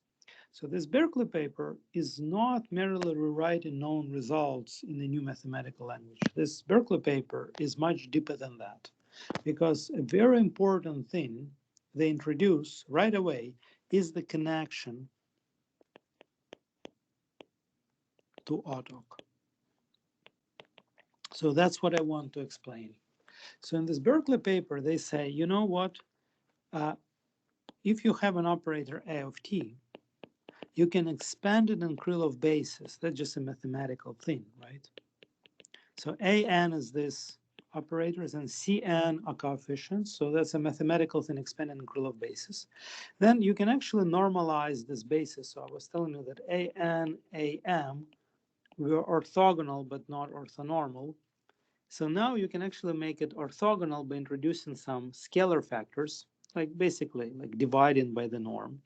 So this Berkeley paper is not merely rewriting known results in a new mathematical language. This Berkeley paper is much deeper than that, because a very important thing they introduce right away is the connection to autok. So that's what I want to explain. So in this Berkeley paper, they say, you know what? If you have an operator A of t, you can expand it in Krylov basis. That's just a mathematical thing, right? So an is this operators and cn are coefficients. So that's a mathematical thing expanded in Krylov basis. Then you can actually normalize this basis. So I was telling you that an, am were orthogonal but not orthonormal. So now you can actually make it orthogonal by introducing some scalar factors, like basically like dividing by the norm.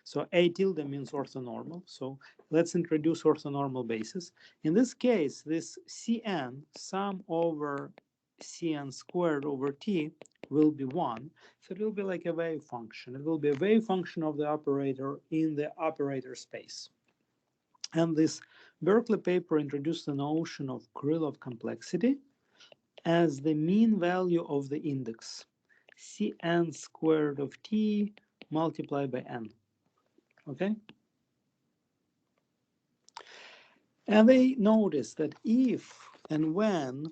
So A tilde means orthonormal. So let's introduce orthonormal basis. In this case, this Cn, sum over Cn squared over t, will be 1. So it will be like a wave function. It will be a wave function of the operator in the operator space. And this Berkeley paper introduced the notion of Krylov complexity as the mean value of the index, Cn squared of t multiplied by n. Okay? And they notice that if and when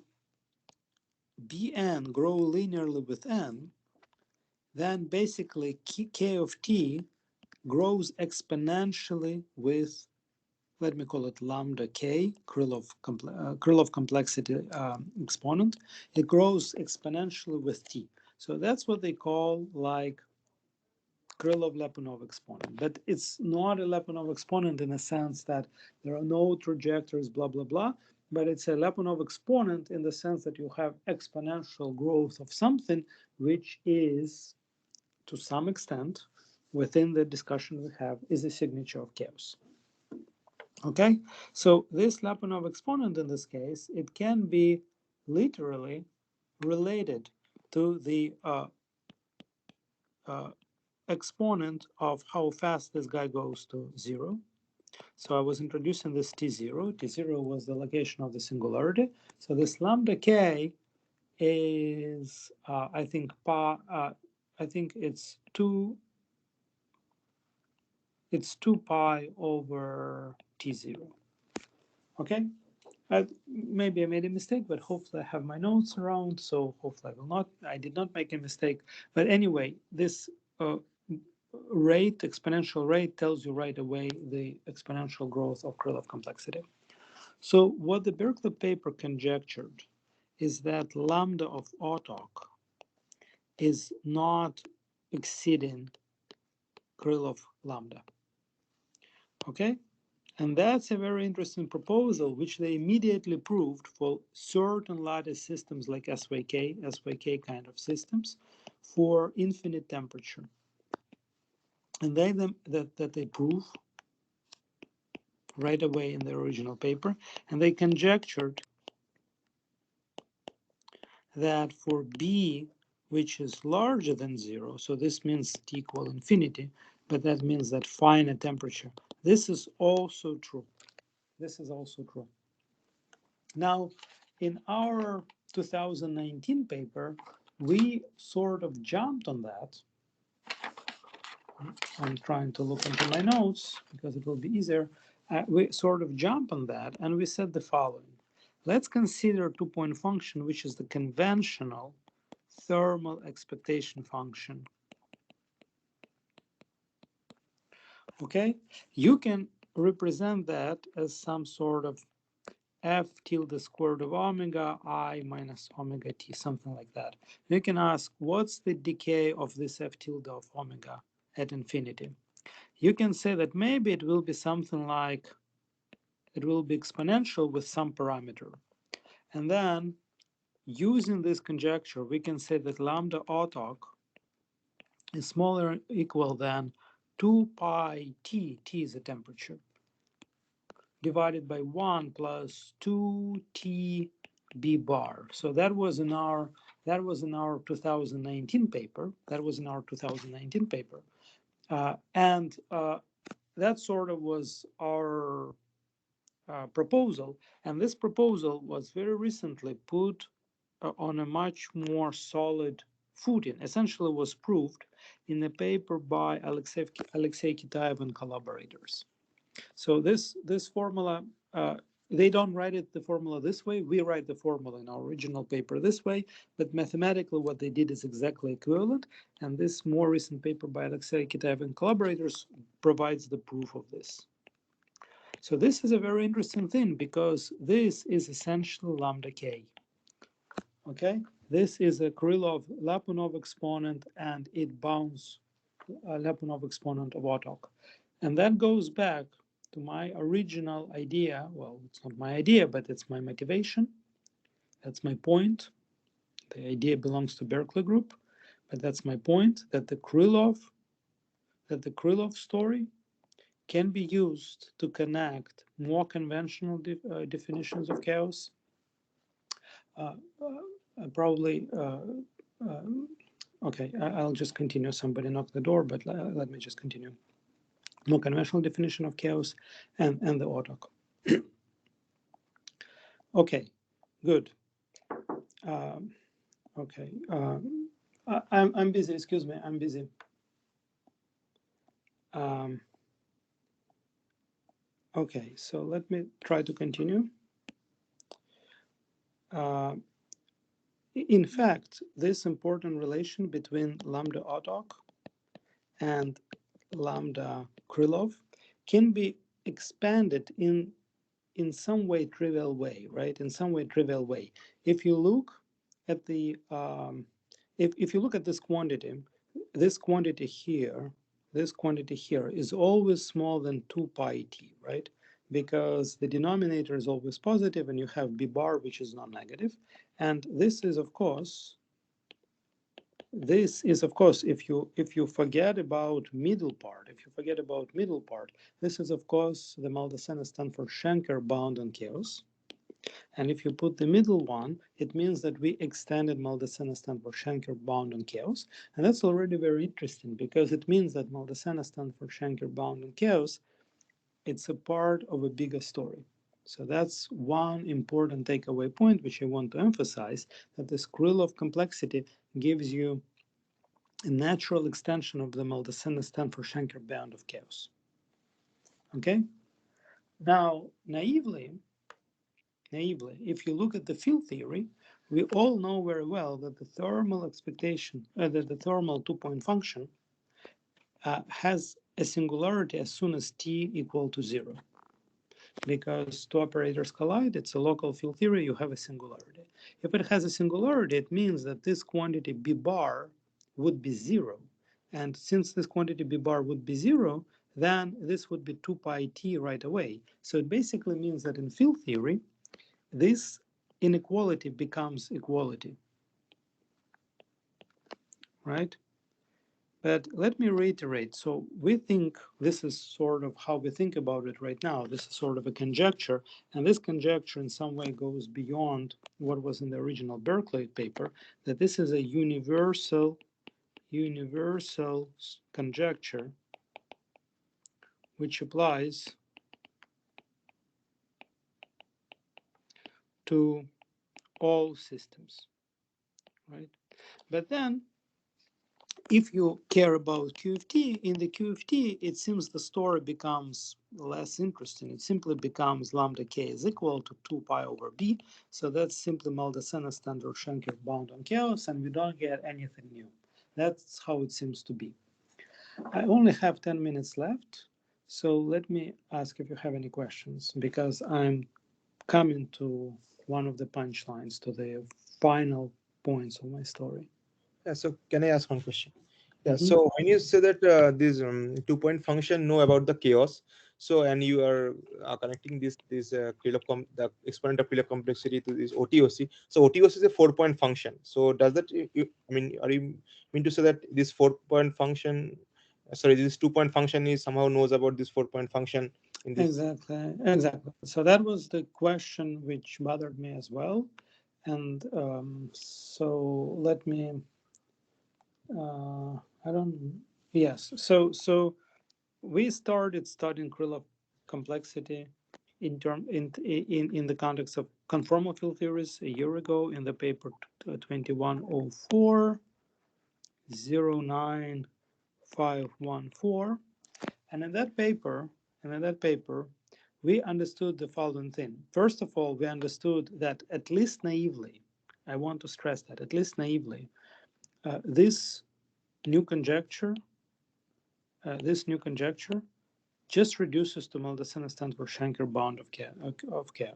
Bn grow linearly with n, then basically k of t grows exponentially with, let me call it lambda k, Krylov complexity exponent. It grows exponentially with t. So that's what they call like Krylov-Lyapunov exponent. But it's not a Lyapunov exponent in a sense that there are no trajectories, blah, blah, blah. But it's a Lyapunov exponent in the sense that you have exponential growth of something, which is, to some extent, within the discussion we have, is a signature of chaos. Okay? So this Lyapunov exponent in this case, it can be literally related to the exponent of how fast this guy goes to 0. So I was introducing this t0. T0 was the location of the singularity. So this lambda k is, I think it's 2 pi over t0. Okay? Maybe I made a mistake, but hopefully I have my notes around, so hopefully I did not make a mistake. But anyway, this exponential rate, tells you right away the exponential growth of Krylov complexity. So what the Berkeley paper conjectured is that lambda of autok is not exceeding Krylov lambda. Okay? And that's a very interesting proposal, which they immediately proved for certain lattice systems like SYK kind of systems for infinite temperature. And that they prove right away in the original paper. And they conjectured that for B, which is larger than 0, so this means T equal infinity, but that means that finite temperature. This is also true. This is also true. Now, in our 2019 paper, we sort of jumped on that. I'm trying to look into my notes because it will be easier. We sort of jump on that and we said the following. Let's consider a two-point function, which is the conventional thermal expectation function. Okay, you can represent that as some sort of f tilde squared of omega I minus omega t, something like that. You can ask, what's the decay of this f tilde of omega at infinity? You can say that maybe it will be something like, it will be exponential with some parameter. And then, using this conjecture, we can say that lambda autoc is smaller or equal than 2 pi t, t is the temperature, divided by 1 plus 2t b bar. So that was in our 2019 paper. And that sort of was our proposal. And this proposal was very recently put on a much more solid footing. Essentially, was proved in a paper by Alexei Kitaev and collaborators. So this formula, they don't write it the formula this way. We write the formula in our original paper this way, but mathematically what they did is exactly equivalent. And this more recent paper by Alexei Kitaev and collaborators provides the proof of this. So this is a very interesting thing because this is essentially lambda k. Okay, this is a Krylov-Lyapunov exponent, and it bounds a Lyapunov exponent of Autok. And that goes back to my original idea. Well, it's not my idea, but it's my motivation. That's my point. The idea belongs to Berkeley Group, but that's my point, that the Krylov story can be used to connect more conventional definitions of chaos. Probably, okay, I'll just continue. Somebody knocked the door, but let me just continue. More conventional definition of chaos and the autark. Okay, good. Okay, I'm busy. Excuse me, I'm busy. Okay, so let me try to continue. In fact, this important relation between lambda autark and lambda Krylov can be expanded in some way trivial way, right? In some way trivial way. If you look at the if you look at this quantity here, this quantity here is always smaller than 2 pi t, right? Because the denominator is always positive and you have b bar, which is non-negative. And this is of course, if you forget about middle part, this is of course the Maldacena-Stanford-Schenker bound on chaos. And if you put the middle one, it means that we extended Maldacena-Stanford-Schenker bound on chaos. And that's already very interesting because it means that Maldacena-Stanford-Schenker bound on chaos, it's a part of a bigger story. So that's one important takeaway point which I want to emphasize, that this Krylov complexity gives you a natural extension of the Maldacena-Stanford-Schenker bound of chaos. Okay? Now, naively, if you look at the field theory, we all know very well that the thermal expectation, that the thermal two-point function has a singularity as soon as t equal to 0. Because two operators collide, it's a local field theory, you have a singularity. If it has a singularity, it means that this quantity b bar would be 0. And since this quantity b bar would be 0, then this would be 2 pi t right away. So it basically means that in field theory, this inequality becomes equality, right? But let me reiterate. So we think this is sort of how we think about it right now. This is sort of a conjecture, and this conjecture in some way goes beyond what was in the original Berkeley paper, that this is a universal conjecture which applies to all systems, right? But then if you care about QFT, in the QFT, it seems the story becomes less interesting. It simply becomes lambda k is equal to 2 pi over b. So that's simply Maldacena standard Schenker bound on chaos, and we don't get anything new. That's how it seems to be. I only have 10 minutes left, so let me ask if you have any questions, because I'm coming to one of the punchlines, to the final points of my story. Yeah, so can I ask one question? Yeah, Mhm. so when you say that this 2-point function know about the chaos, so and you are connecting this Krylov the exponent of Krylov complexity to this OTOC. So OTOC is a 4-point function. So does that I mean, are you mean to say that this 4-point function, sorry, this 2-point function is somehow knows about this 4-point function in this? Exactly, exactly. So that was the question which bothered me as well. And so let me, I don't, yes. So we started studying Krylov complexity in the context of conformal field theories a year ago in the paper 2104 09514. And in that paper, we understood the following thing. First of all, we understood that at least naively, I want to stress that at least naively, this new conjecture, this new conjecture just reduces to Maldacena-Stanford-Schenker bound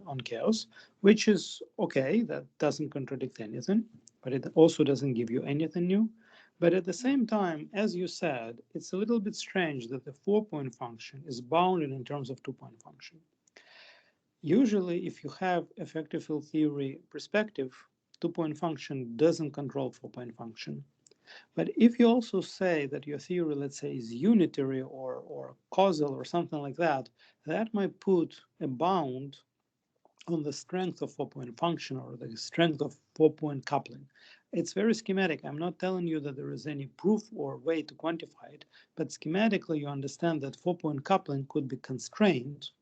on chaos, which is okay. That doesn't contradict anything, but it also doesn't give you anything new. But at the same time, as you said, it's a little bit strange that the 4-point function is bounded in terms of 2-point function. Usually, if you have effective field theory perspective, 2-point function doesn't control 4-point function. But if you also say that your theory, let's say, is unitary or causal or something like that, that might put a bound on the strength of 4-point function or the strength of 4-point coupling. It's very schematic. I'm not telling you that there is any proof or way to quantify it, but schematically you understand that 4-point coupling could be constrained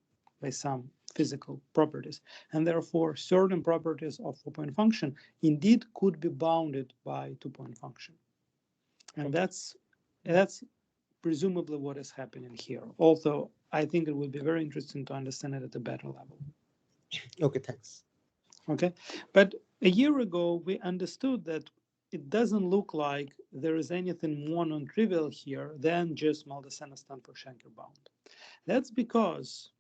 by some physical properties, and therefore certain properties of 4-point function indeed could be bounded by 2-point function. And Okay. that's presumably what is happening here. Although I think it would be very interesting to understand it at a better level. Okay, thanks. Okay, but a year ago we understood that it doesn't look like there is anything more non-trivial here than just Maldacena-Stanford-Schenker bound. That's because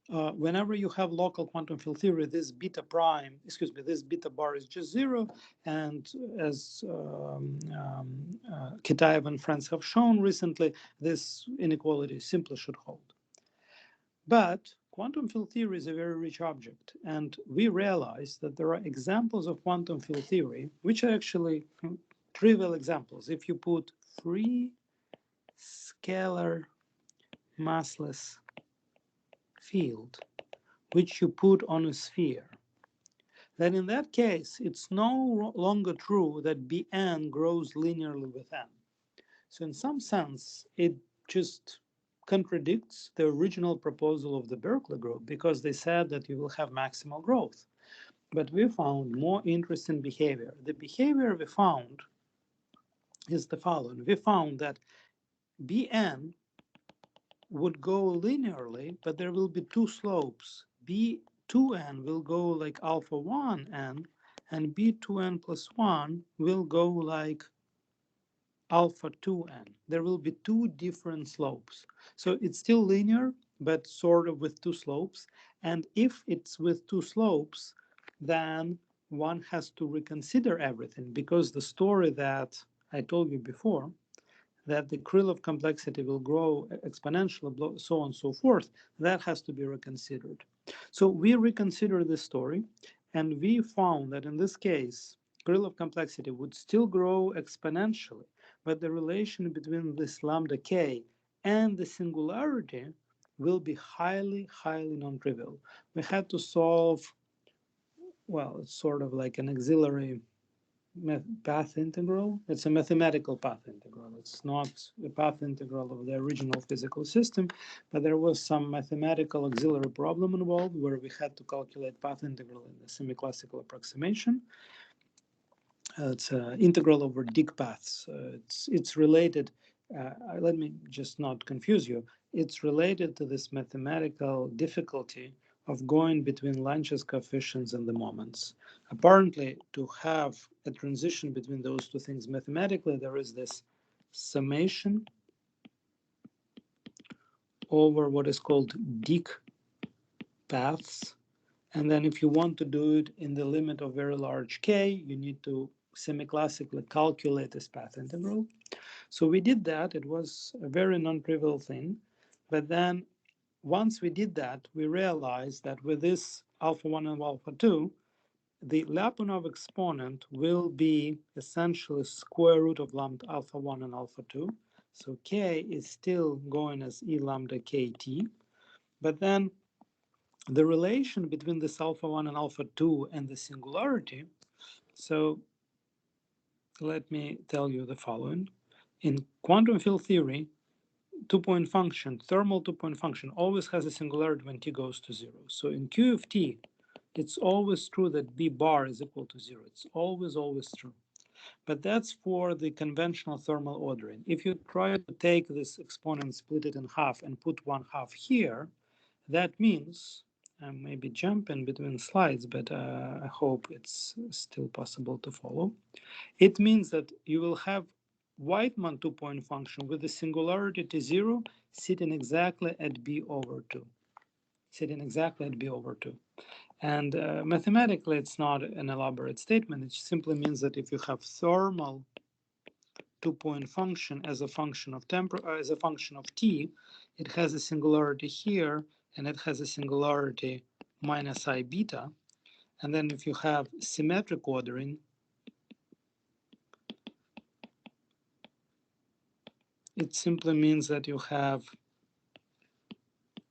whenever you have local quantum field theory, this this beta bar is just zero, and as Kitaev and friends have shown recently, this inequality simply should hold. But quantum field theory is a very rich object, and we realize that there are examples of quantum field theory which are actually trivial examples. If you put free scalar massless field which you put on a sphere, then in that case, it's no longer true that Bn grows linearly with n. So in some sense, it just contradicts the original proposal of the Berkeley group, because they said that you will have maximal growth. But we found more interesting behavior. The behavior we found is the following. We found that Bn would go linearly, but there will be two slopes. B2n will go like alpha 1n, and B2n plus 1 will go like alpha 2n. There will be two different slopes. So it's still linear, but sort of with two slopes. And if it's with two slopes, then one has to reconsider everything, because the story that I told you before, that the Krylov complexity will grow exponentially, so on and so forth, that has to be reconsidered. So we reconsidered this story, and we found that in this case, Krylov complexity would still grow exponentially, but the relation between this lambda k and the singularity will be highly, highly non-trivial. We had to solve, well, it's sort of like an auxiliary path integral. It's a mathematical path integral. It's not a path integral of the original physical system, but there was some mathematical auxiliary problem involved where we had to calculate path integral in the semi-classical approximation. It's integral over Dicke paths. It's related. Let me just not confuse you. It's related to this mathematical difficulty of going between Lanch's coefficients and the moments. Apparently, to have a transition between those two things mathematically, there is this summation over what is called Dicke paths. And then if you want to do it in the limit of very large k, you need to semi-classically calculate this path integral. So we did that. It was a very non-trivial thing. But then once we did that, we realized that with this alpha 1 and alpha 2, the Lyapunov exponent will be essentially square root of lambda alpha 1 and alpha 2. So k is still going as e lambda kt. But then the relation between this alpha 1 and alpha 2 and the singularity, so let me tell you the following. In quantum field theory, two-point function, thermal two-point function, always has a singularity when t goes to 0. So in Q of t, it's always true that b bar is equal to 0. It's always, always true. But that's for the conventional thermal ordering. If you try to take this exponent, split it in half, and put 1/2 here, that means, I may be jumping between slides, but I hope it's still possible to follow. It means that you will have Weidmann two-point function with the singularity t0 sitting exactly at b over 2. Sitting exactly at b over 2. And mathematically, it's not an elaborate statement. It simply means that if you have thermal two-point function as a function of as a function of t, it has a singularity here, and it has a singularity minus I beta. And then if you have symmetric ordering, it simply means that you have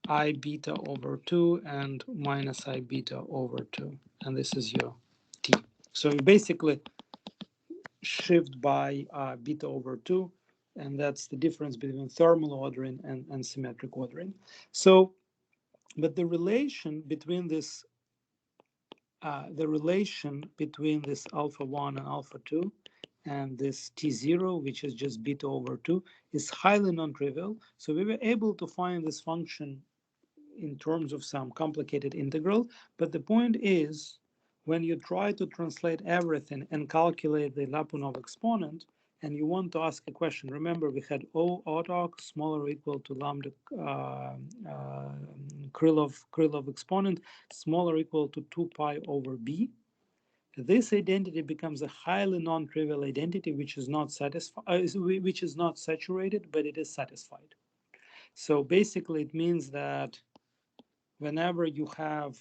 I beta over 2 and minus I beta over 2. And this is your t. So you basically shift by beta over 2, and that's the difference between thermal ordering and symmetric ordering. So, but the relation between this alpha 1 and alpha 2 and this t0, which is just beta over 2, is highly non-trivial. So we were able to find this function in terms of some complicated integral. But the point is, when you try to translate everything and calculate the Lyapunov exponent, and you want to ask a question, remember we had O autarch smaller or equal to lambda Krylov exponent smaller or equal to 2 pi over b. This identity becomes a highly non-trivial identity, which is not which is not saturated, but it is satisfied. So basically, it means that whenever you have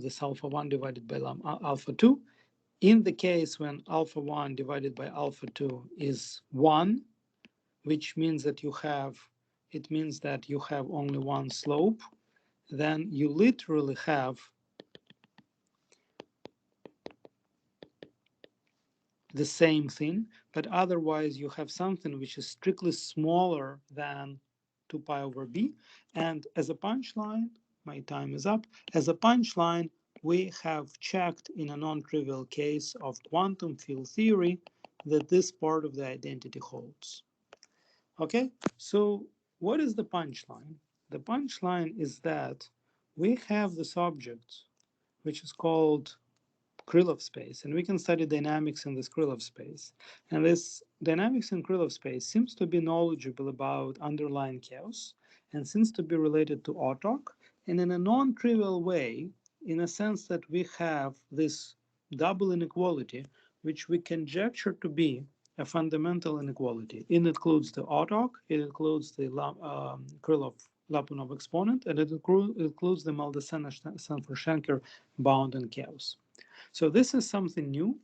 this alpha 1 divided by alpha 2, in the case when alpha 1 divided by alpha 2 is 1, which means that you have only one slope, then you literally have the same thing, but otherwise you have something which is strictly smaller than 2 pi over b. And as a punchline, my time is up, as a punchline, we have checked in a non-trivial case of quantum field theory that this part of the identity holds. Okay, so what is the punchline? The punchline is that we have this object which is called Krylov space, and we can study dynamics in this Krylov space. And this dynamics in Krylov space seems to be knowledgeable about underlying chaos and seems to be related to autarch, and in a non-trivial way, in a sense that we have this double inequality, which we conjecture to be a fundamental inequality. It includes the autarch, it includes the Krylov-Lyapunov exponent, and it includes the Mulder-Sanford-Schenker bound in chaos. So this is something new.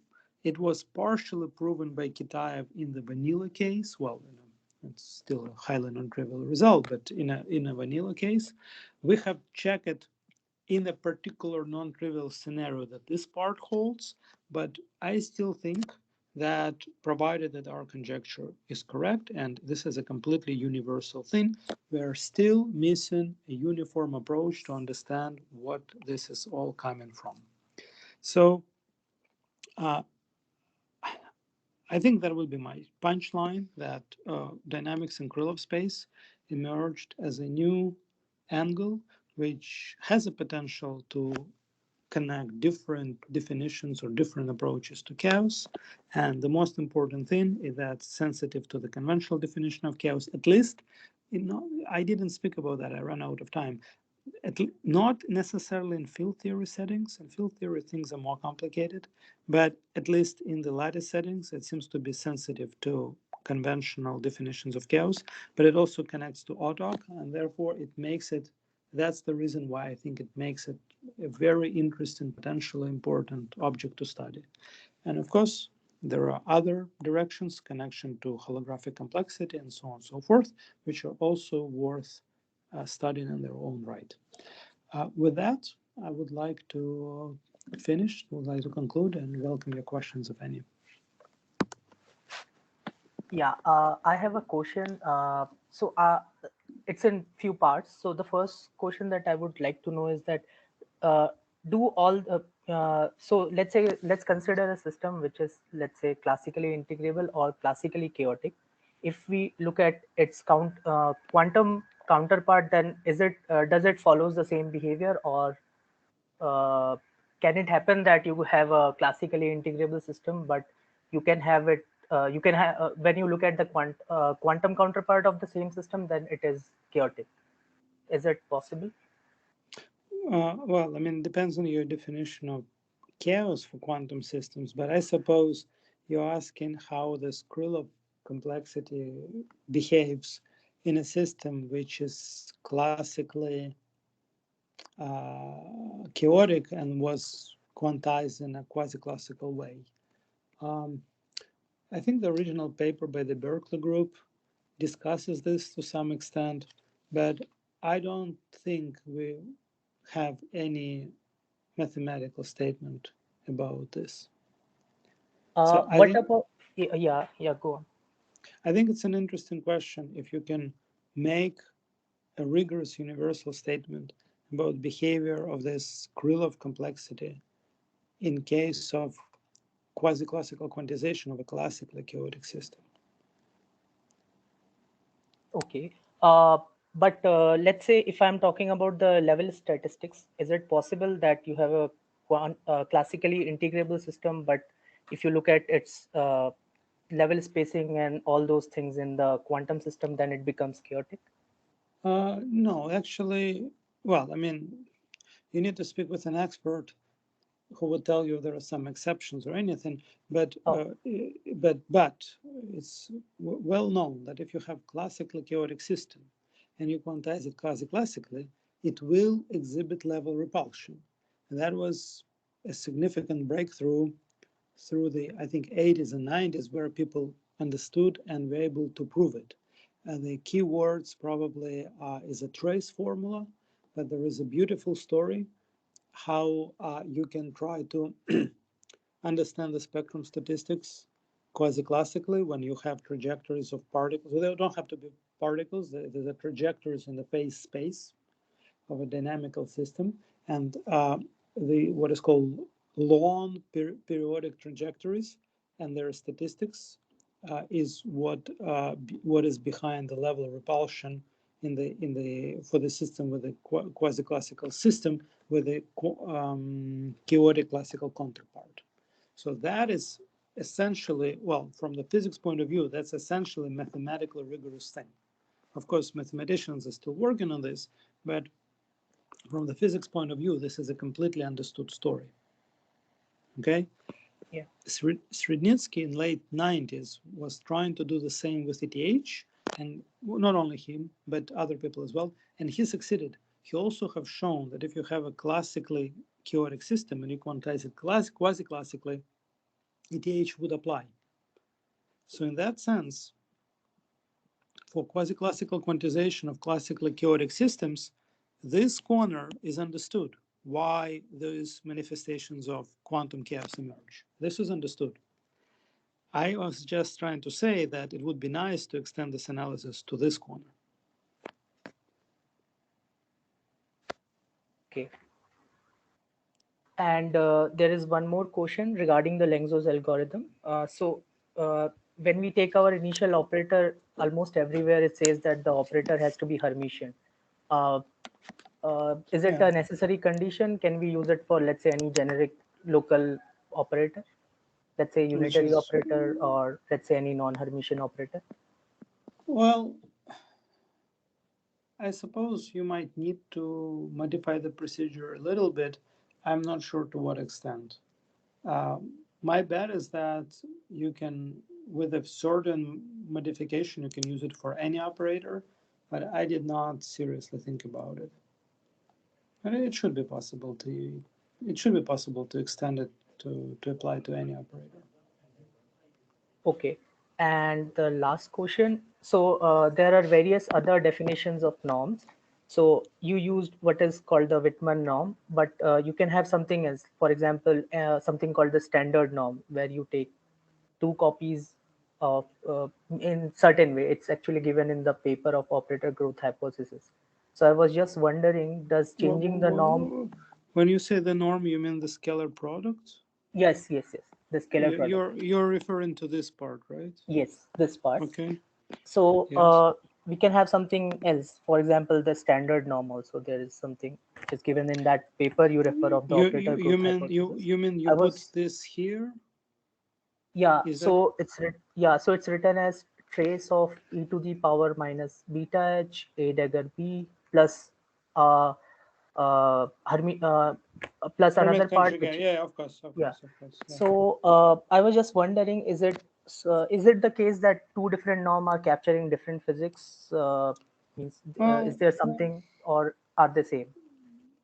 It was partially proven by Kitaev in the vanilla case. Well, it's still a highly non-trivial result, but in a vanilla case, we have checked it in a particular non-trivial scenario that this part holds, but I still think that provided that our conjecture is correct, and this is a completely universal thing, we are still missing a uniform approach to understand what this is all coming from. So I think that will be my punchline, that dynamics in Krylov space emerged as a new angle which has a potential to connect different definitions or different approaches to chaos. And the most important thing is that sensitive to the conventional definition of chaos, at least, I didn't speak about that, I ran out of time. Not necessarily in field theory settings. In field theory, things are more complicated, but at least in the lattice settings, it seems to be sensitive to conventional definitions of chaos, but it also connects to autarch, and therefore it makes it, that's the reason why I think it makes it a very interesting, potentially important object to study. And of course, there are other directions, connection to holographic complexity and so on and so forth, which are also worth studying in their own right. With that, I would like to finish, would like to conclude and welcome your questions, if any. Yeah, I have a question. It's in few parts. So the first question that I would like to know is that uh, do all the so let's consider a system which is, let's say, classically integrable or classically chaotic. If we look at its quantum counterpart, then is it does it follows the same behavior, or uh, can it happen that you have a classically integrable system, but you can have it you can have when you look at the quantum counterpart of the same system, then it is chaotic? Is it possible? Well, I mean, it depends on your definition of chaos for quantum systems, but I suppose you're asking how the Krylov complexity behaves in a system which is classically chaotic and was quantized in a quasi-classical way. I think the original paper by the Berkeley group discusses this to some extent, but I don't think we have any mathematical statement about this. So What about, yeah, go on. I think it's an interesting question if you can make a rigorous universal statement about behavior of this Krylov complexity in case of quasi-classical quantization of a classically chaotic system. Okay. But let's say if I'm talking about the level statistics, is it possible that you have a classically integrable system, but if you look at its level spacing and all those things in the quantum system, then it becomes chaotic? No, actually, well, I mean, you need to speak with an expert who will tell you there are some exceptions or anything, but Oh, it's well known that if you have classically chaotic system and you quantize it quasi-classically, it will exhibit level repulsion. And that was a significant breakthrough through the, I think, 80s and 90s, where people understood and were able to prove it. And the key words probably is a trace formula, but there is a beautiful story how you can try to understand the spectrum statistics quasi-classically when you have trajectories of particles. Well, they don't have to be particles, there's a trajectories in the phase space of a dynamical system, and the what is called long periodic trajectories and their statistics is what is behind the level of repulsion in the for the system with a quasi-classical system with a chaotic classical counterpart. So that is essentially, well, from the physics point of view, that's essentially a mathematically rigorous thing. Of course, mathematicians are still working on this, but from the physics point of view, this is a completely understood story. Okay, Yeah. Srednitsky in late 90s was trying to do the same with ETH, and not only him, but other people as well, and he succeeded. He also have shown that if you have a classically chaotic system and you quantize it quasi-classically, ETH would apply. So in that sense, for quasi-classical quantization of classically chaotic systems, this corner is understood why those manifestations of quantum chaos emerge. This is understood. I was just trying to say that it would be nice to extend this analysis to this corner. Okay. And there is one more question regarding the Lenzos algorithm. When we take our initial operator, almost everywhere it says that the operator has to be Hermitian. Uh, is it Yeah. a necessary condition? Can we use it for, let's say, any generic local operator? Let's say Which unitary is, operator, or let's say any non-Hermitian operator? well, I suppose you might need to modify the procedure a little bit. I'm not sure to what extent. My bet is that you can, with a certain modification, you can use it for any operator, but I did not seriously think about it. But it should be possible to, extend it to apply to any operator. Okay. And the last question. So there are various other definitions of norms. So you used what is called the Whitman norm, but you can have something else. For example, something called the standard norm, where you take two copies of in certain way. It's actually given in the paper of operator growth hypothesis. So I was just wondering, does changing the norm? When you say the norm, you mean the scalar product? Yes, yes, yes. The scalar product. You're referring to this part, right? Yes, this part. Okay. So Yes. we can have something else. For example, the standard norm also. There is something which is given in that paper you refer of the operator You growth mean hypothesis. you I put was this here? Yeah. Is that So so it's written as trace of e to the power minus beta h a dagger b plus uh Hermi, plus another Hermit part conjugate? which Yeah, of course, of yeah. course, of course. Yeah. So I was just wondering, is it the case that two different norm are capturing different physics? Means is Well, there something, or are they same?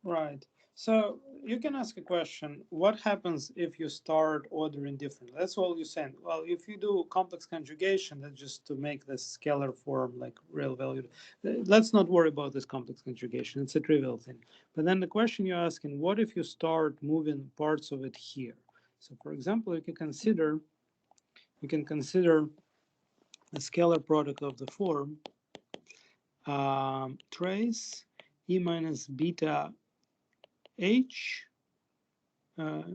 right. So you can ask a question. What happens if you start ordering differently? That's all you're saying. Well, if you do complex conjugation, that's just to make this scalar form like real value. Let's not worry about this complex conjugation. It's a trivial thing. But then the question you're asking, what if you start moving parts of it here? So for example, you can consider a scalar product of the form trace e minus beta h,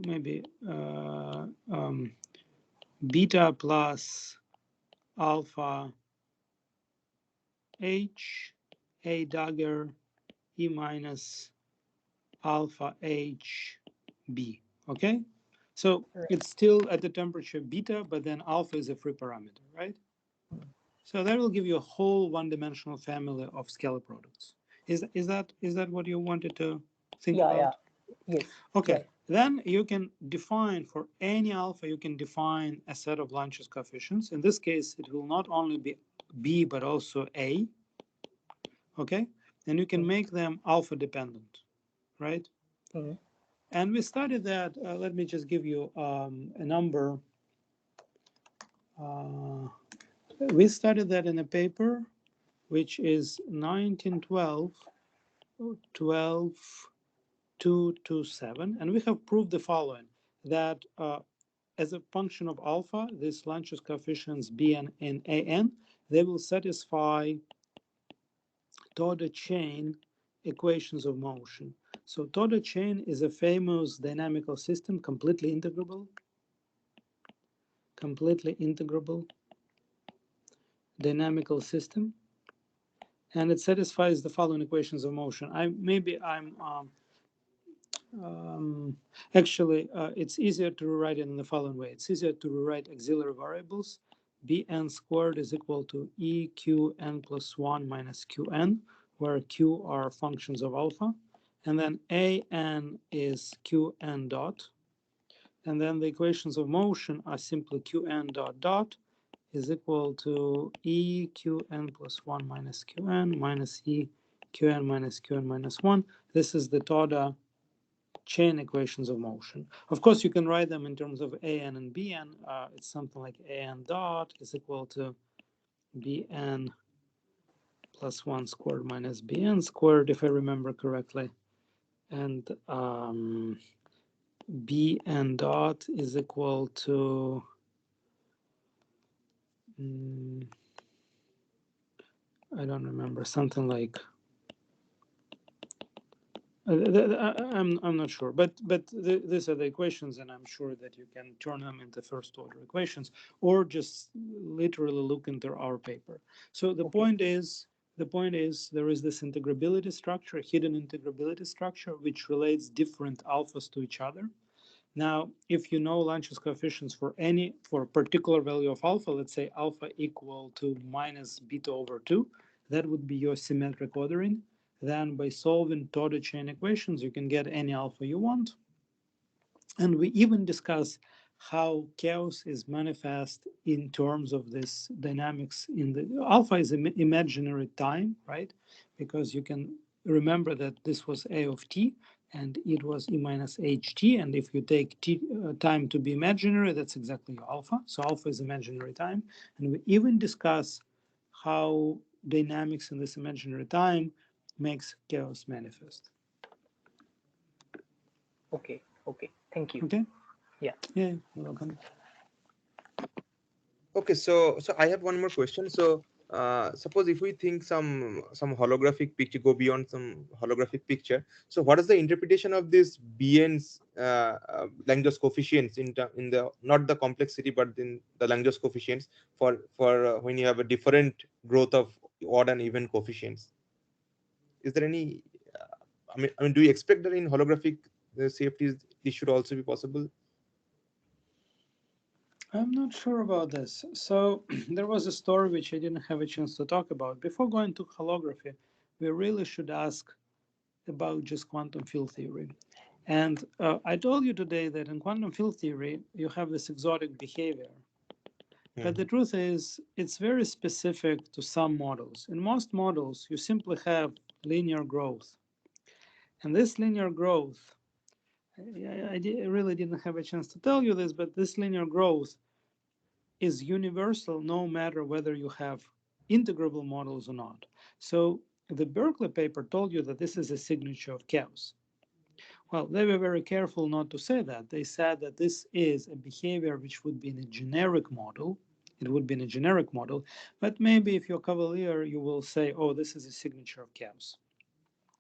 maybe beta plus alpha h, a dagger e minus alpha h b. Okay, so it's still at the temperature beta, but then alpha is a free parameter, right? So that will give you a whole one-dimensional family of scalar products. Is that what you wanted to think Yeah, yeah, about? yes, Okay, right. then you can define for any alpha, you can define a set of Lanczos coefficients. In this case, it will not only be B, but also A, okay? And you can make them alpha dependent, right? Mhm. And we studied that, let me just give you a number. We studied that in a paper, which is 1912, 227, and we have proved the following, that as a function of alpha, these Lanczos coefficients Bn and An, they will satisfy Toda chain equations of motion. So Toda chain is a famous dynamical system, completely integrable dynamical system, and it satisfies the following equations of motion. Actually, it's easier to rewrite it in the following way. It's easier to rewrite auxiliary variables. Bn squared is equal to EQn plus 1 minus Qn, where Q are functions of alpha. And then An is Qn dot. And then the equations of motion are simply Qn dot dot is equal to E Qn plus 1 minus Qn minus E Qn minus Qn minus 1. This is the Toda chain equations of motion. Of course, you can write them in terms of An and Bn. It's something like An dot is equal to Bn plus 1 squared minus Bn squared, if I remember correctly. And Bn dot is equal to I don't remember, something like I'm not sure, but these are the equations, and I'm sure that you can turn them into first order equations, or just literally look into our paper. So the Okay. point is there is this integrability structure, hidden integrability structure, which relates different alphas to each other. Now, if you know Lanczos coefficients for a particular value of alpha, let's say alpha equal to minus beta over 2, that would be your symmetric ordering. Then by solving Toda chain equations, you can get any alpha you want. And we even discuss how chaos is manifest in terms of this dynamics in the alpha is imaginary time, right? Because you can remember that this was A of t and it was E minus ht. And if you take t time to be imaginary, that's exactly your alpha. So alpha is imaginary time. And we even discuss how dynamics in this imaginary time makes chaos manifest. Okay. Okay. Thank you. Okay? Yeah. Yeah, you're welcome. Okay, so I have one more question. So suppose if we think some holographic picture, go beyond some holographic picture. So what is the interpretation of this Bn's Langdorf coefficients in the not the complexity but in the Langdorf coefficients for when you have a different growth of odd and even coefficients? Is there any? I mean, do you expect that in holographic CFTs this should also be possible? I'm not sure about this. So there was a story which I didn't have a chance to talk about. Before going to holography, we really should ask about just quantum field theory. And I told you today that in quantum field theory, you have this exotic behavior. But the Mhm. truth is, it's very specific to some models. In most models, you simply have linear growth. And this linear growth, I really didn't have a chance to tell you this, but this linear growth is universal no matter whether you have integrable models or not. So the Berkeley paper told you that this is a signature of chaos. Well, they were very careful not to say that. They said that this is a behavior which would be in a generic model. It would be in a generic model, but maybe if you're cavalier, you will say, oh, this is a signature of chaos.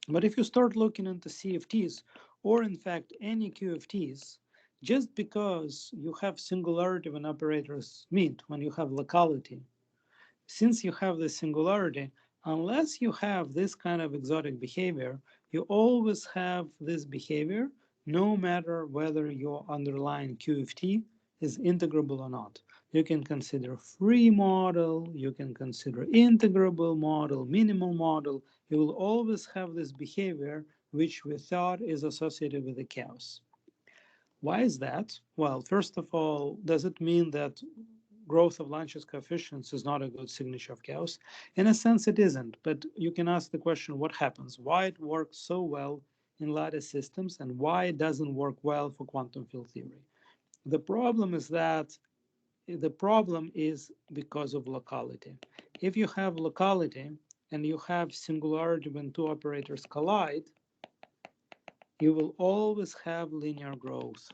But if you start looking into CFTs, or in fact any QFTs, just because you have singularity when operators meet, when you have locality, since you have this singularity, unless you have this kind of exotic behavior, you always have this behavior no matter whether your underlying QFT is integrable or not. You can consider free model, you can consider integrable model, minimal model. You will always have this behavior which we thought is associated with the chaos. Why is that? Well, first of all, does it mean that growth of Lanczos coefficients is not a good signature of chaos? In a sense, it isn't, but you can ask the question, what happens? Why it works so well in lattice systems and why it doesn't work well for quantum field theory? The problem is because of locality. If you have locality and you have singularity when two operators collide, you will always have linear growth.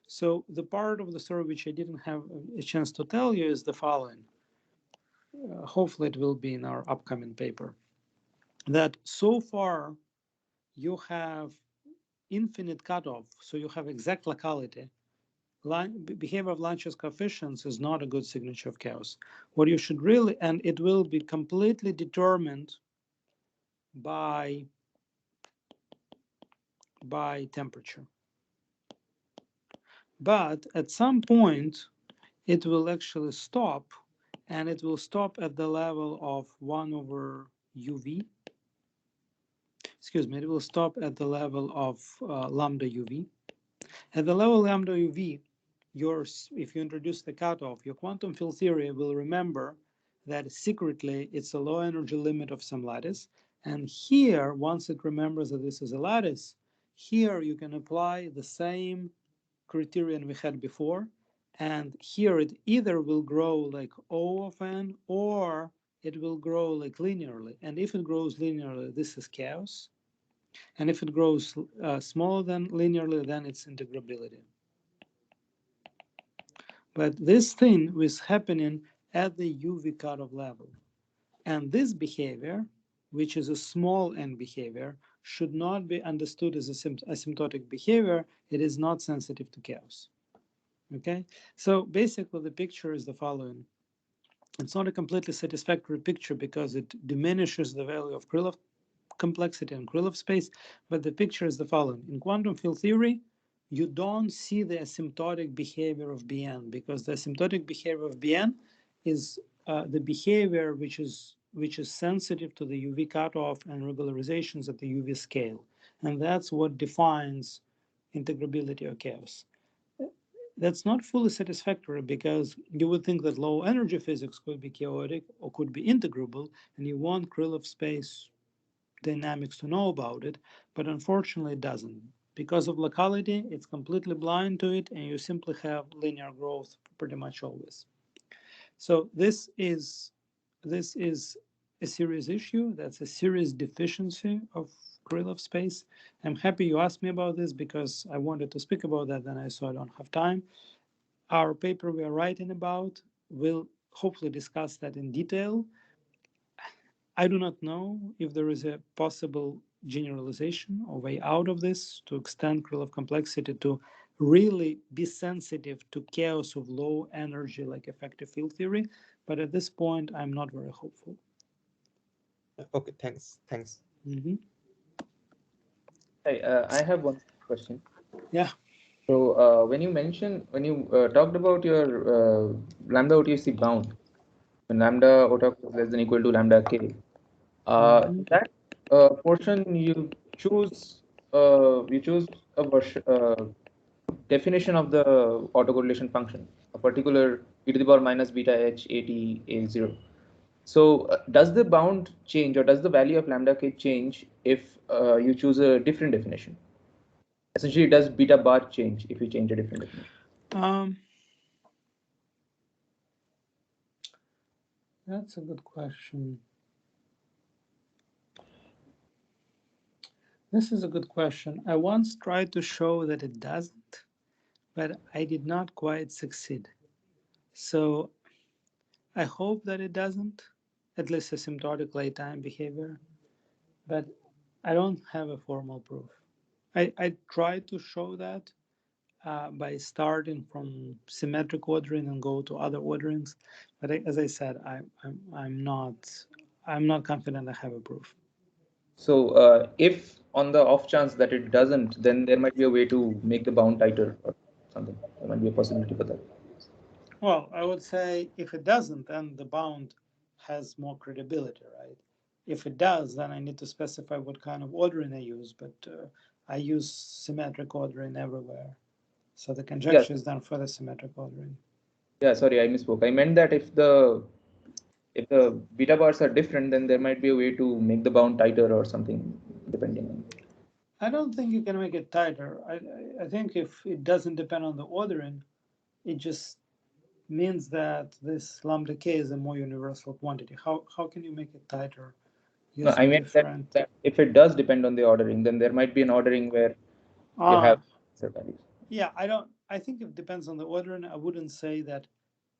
So the part of the story which I didn't have a chance to tell you is the following. Hopefully it will be in our upcoming paper. That so far you have infinite cutoff, so you have exact locality. Behavior of Lanczos coefficients is not a good signature of chaos. What you should really, and it will be completely determined by temperature. But at some point, it will actually stop, and it will stop at the level of 1 over UV. Excuse me, it will stop at the level of lambda UV. At the level lambda UV, if you introduce the cutoff, your quantum field theory will remember that secretly it's a low energy limit of some lattice. And here, once it remembers that this is a lattice, here you can apply the same criterion we had before. And here it either will grow like O of n, or it will grow like linearly. And if it grows linearly, this is chaos. And if it grows smaller than linearly, then it's integrability. But this thing was happening at the UV cutoff level. And this behavior, which is a small n behavior, should not be understood as asymptotic behavior. It is not sensitive to chaos. Okay, so basically the picture is the following. It's not a completely satisfactory picture because it diminishes the value of Krylov complexity and Krylov space, but the picture is the following. In quantum field theory, you don't see the asymptotic behavior of Bn because the asymptotic behavior of Bn is the behavior which is sensitive to the UV cutoff and regularizations at the UV scale, and that's what defines integrability or chaos. That's not fully satisfactory because you would think that low energy physics could be chaotic or could be integrable, and you want Krylov space dynamics to know about it, but unfortunately it doesn't. Because of locality, it's completely blind to it, and you simply have linear growth pretty much always. So this is a serious issue. That's a serious deficiency of Krylov space. I'm happy you asked me about this because I wanted to speak about that, and I saw I don't have time. Our paper we are writing about will hopefully discuss that in detail. I do not know if there is a possible generalization or way out of this to extend Krylov complexity to really be sensitive to chaos of low energy like effective field theory. But at this point, I'm not very hopeful. Okay, thanks. Mm-hmm. Hey, I have one question. Yeah. So when you talked about your lambda OTC bound, when lambda OTC is less than equal to lambda k, that portion you choose a version, definition of the autocorrelation function, a particular e to the power minus beta h at a0. So does the bound change, or does the value of lambda k change if you choose a different definition? Essentially, does beta bar change if you change a different definition? That's a good question. This is a good question. I once tried to show that it doesn't, but I did not quite succeed. So I hope that it doesn't, at least asymptotic late time behavior, but I don't have a formal proof. I tried to show that by starting from symmetric ordering and go to other orderings, but as I said, I'm not confident I have a proof. So if on the off chance that it doesn't, then there might be a way to make the bound tighter or something. There might be a possibility for that. Well, I would say if it doesn't, then the bound has more credibility, right? If it does, then I need to specify what kind of ordering I use, but I use symmetric ordering everywhere. So the Yeah. conjecture is done for the symmetric ordering. Yeah, sorry, I misspoke. I meant that if the beta bars are different, then there might be a way to make the bound tighter or something, depending on. I don't think you can make it tighter. I think if it doesn't depend on the ordering, it just means that this lambda k is a more universal quantity. How can you make it tighter No, I using meant different? that if it does depend on the ordering, then there might be an ordering where you have values. Yeah, I think it depends on the ordering. I wouldn't say that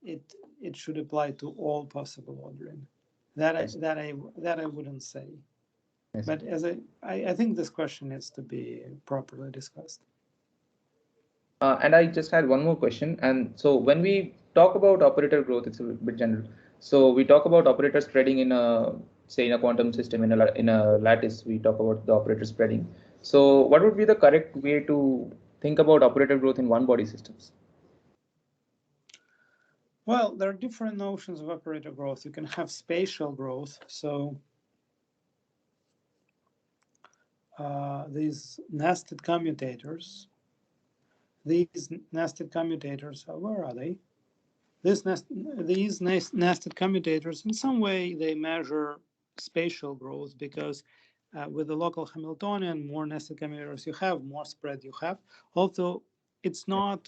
it should apply to all possible ordering. That I wouldn't say. But as I think this question needs to be properly discussed. And I just had one more question. And so when we talk about operator growth, it's a bit general. So we talk about operator spreading in a, say, in a quantum system, in a lattice, we talk about the operator spreading. So what would be the correct way to think about operator growth in one-body systems? Well, there are different notions of operator growth. You can have spatial growth. So these nested commutators these nested commutators, where are they? These nested commutators, in some way, they measure spatial growth because with the local Hamiltonian, more nested commutators you have, more spread you have. Although it's not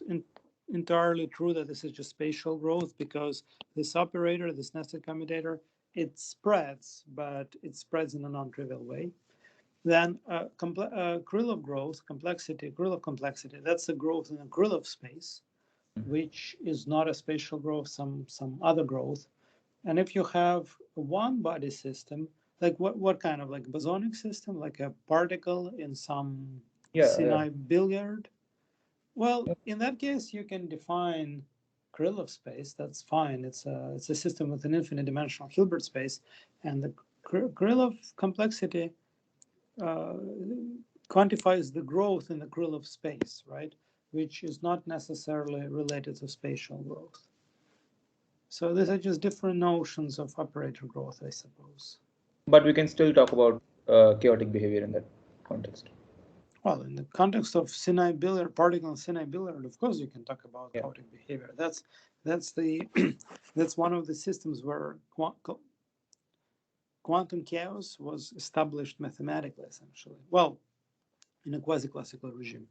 entirely true that this is just spatial growth because this operator, this nested commutator, it spreads, but it spreads in a non-trivial way. Then Krylov growth, Krylov complexity, that's the growth in a Krylov space, which is not a spatial growth, some other growth. And if you have a one body system, like what kind of, like bosonic system, like a particle in some Sinai billiard? Well, in that case, you can define Krylov space. That's fine. It's a system with an infinite dimensional Hilbert space, and the Krylov complexity uh, quantifies the growth in the Krylov space, right? Which is not necessarily related to spatial growth. So these are just different notions of operator growth, I suppose. But we can still talk about chaotic behavior in that context. Well, in the context of Sinai billiard, particle and Sinai billiard, of course you can talk about chaotic behavior. That's the that's one of the systems where quantum chaos was established mathematically, essentially. Well, in a quasi-classical regime.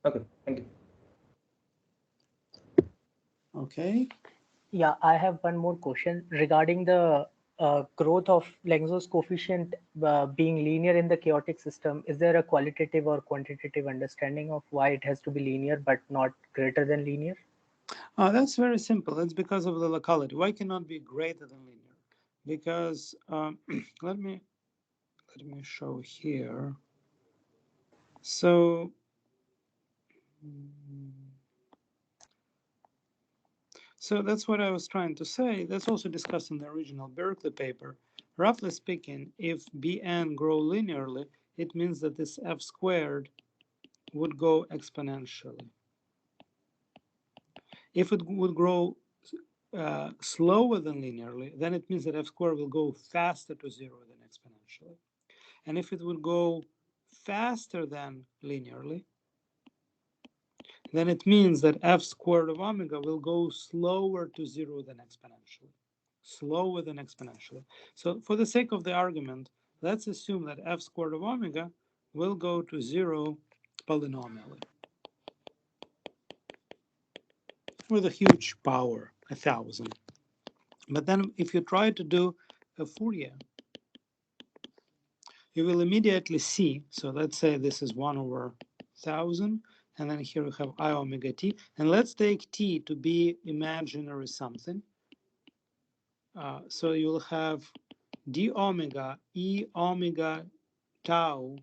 Okay, thank you. Okay. Yeah, I have one more question regarding the growth of Lang's coefficient being linear in the chaotic system. Is there a qualitative or quantitative understanding of why it has to be linear but not greater than linear? That's very simple. It's because of the locality. Why cannot be greater than linear? Because let me show here. So that's what I was trying to say. That's also discussed in the original Berkeley paper. Roughly speaking, if Bn grow linearly, it means that this f squared would go exponentially. If it would grow slower than linearly, then it means that f squared will go faster to zero than exponentially. And if it would go faster than linearly, then it means that f squared of omega will go slower to zero than exponentially. Slower than exponentially. So for the sake of the argument, let's assume that f squared of omega will go to zero polynomially with a huge power, 1,000. But then if you try to do a Fourier, you will immediately see, so let's say this is 1 over 1,000, and then here we have I omega t, and let's take t to be imaginary something. So you'll have d omega e omega tau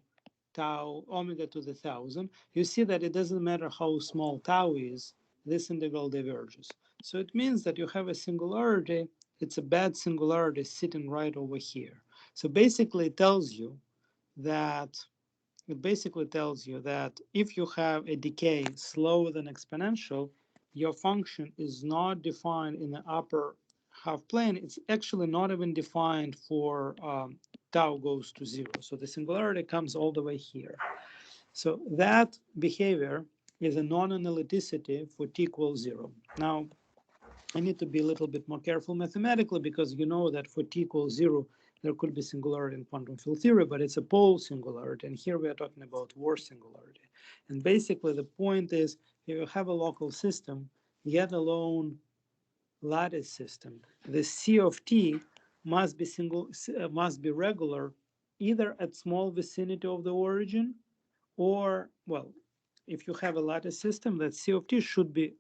omega to the 1,000. You see that it doesn't matter how small tau is, this integral diverges. So it means that you have a singularity, it's a bad singularity sitting right over here. So basically it tells you that if you have a decay slower than exponential, your function is not defined in the upper half plane. It's actually not even defined for tau goes to zero. So the singularity comes all the way here. So that behavior is a non-analyticity for t equals zero. Now, I need to be a little bit more careful mathematically because you know that for t equals zero, there could be singularity in quantum field theory, but it's a pole singularity. And here we are talking about Worth singularity. And basically the point is, if you have a local system, yet alone lattice system, the C of t must be regular either at small vicinity of the origin or, well, if you have a lattice system, that C of t should be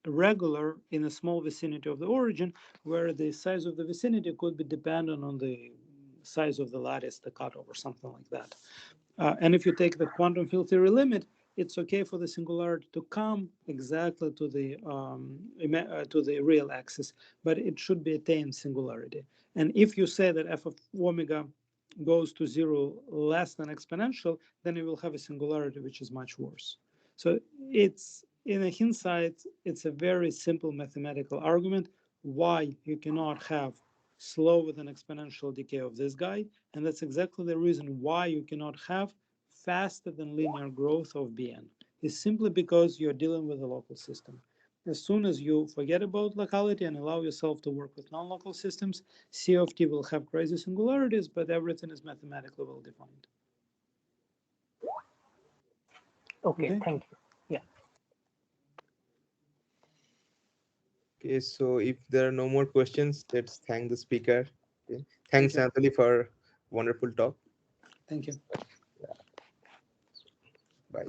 regular in a small vicinity of the origin, where the size of the vicinity could be dependent on the size of the lattice, the cutoff, or something like that. And if you take the quantum field theory limit, it's okay for the singularity to come exactly to the real axis, but it should be a tame singularity. And if you say that f of omega goes to zero less than exponential, then you will have a singularity which is much worse. So it's, in a hindsight, it's a very simple mathematical argument why you cannot have slower than exponential decay of this guy, and that's exactly the reason why you cannot have faster than linear growth of Bn is simply because you're dealing with a local system. As soon as you forget about locality and allow yourself to work with non-local systems, C of t will have crazy singularities, but everything is mathematically well defined. Okay, Okay. thank you. Yeah. Okay, so if there are no more questions, let's thank the speaker. Okay. Thanks, you. Anthony, for wonderful talk. Thank you. Bye.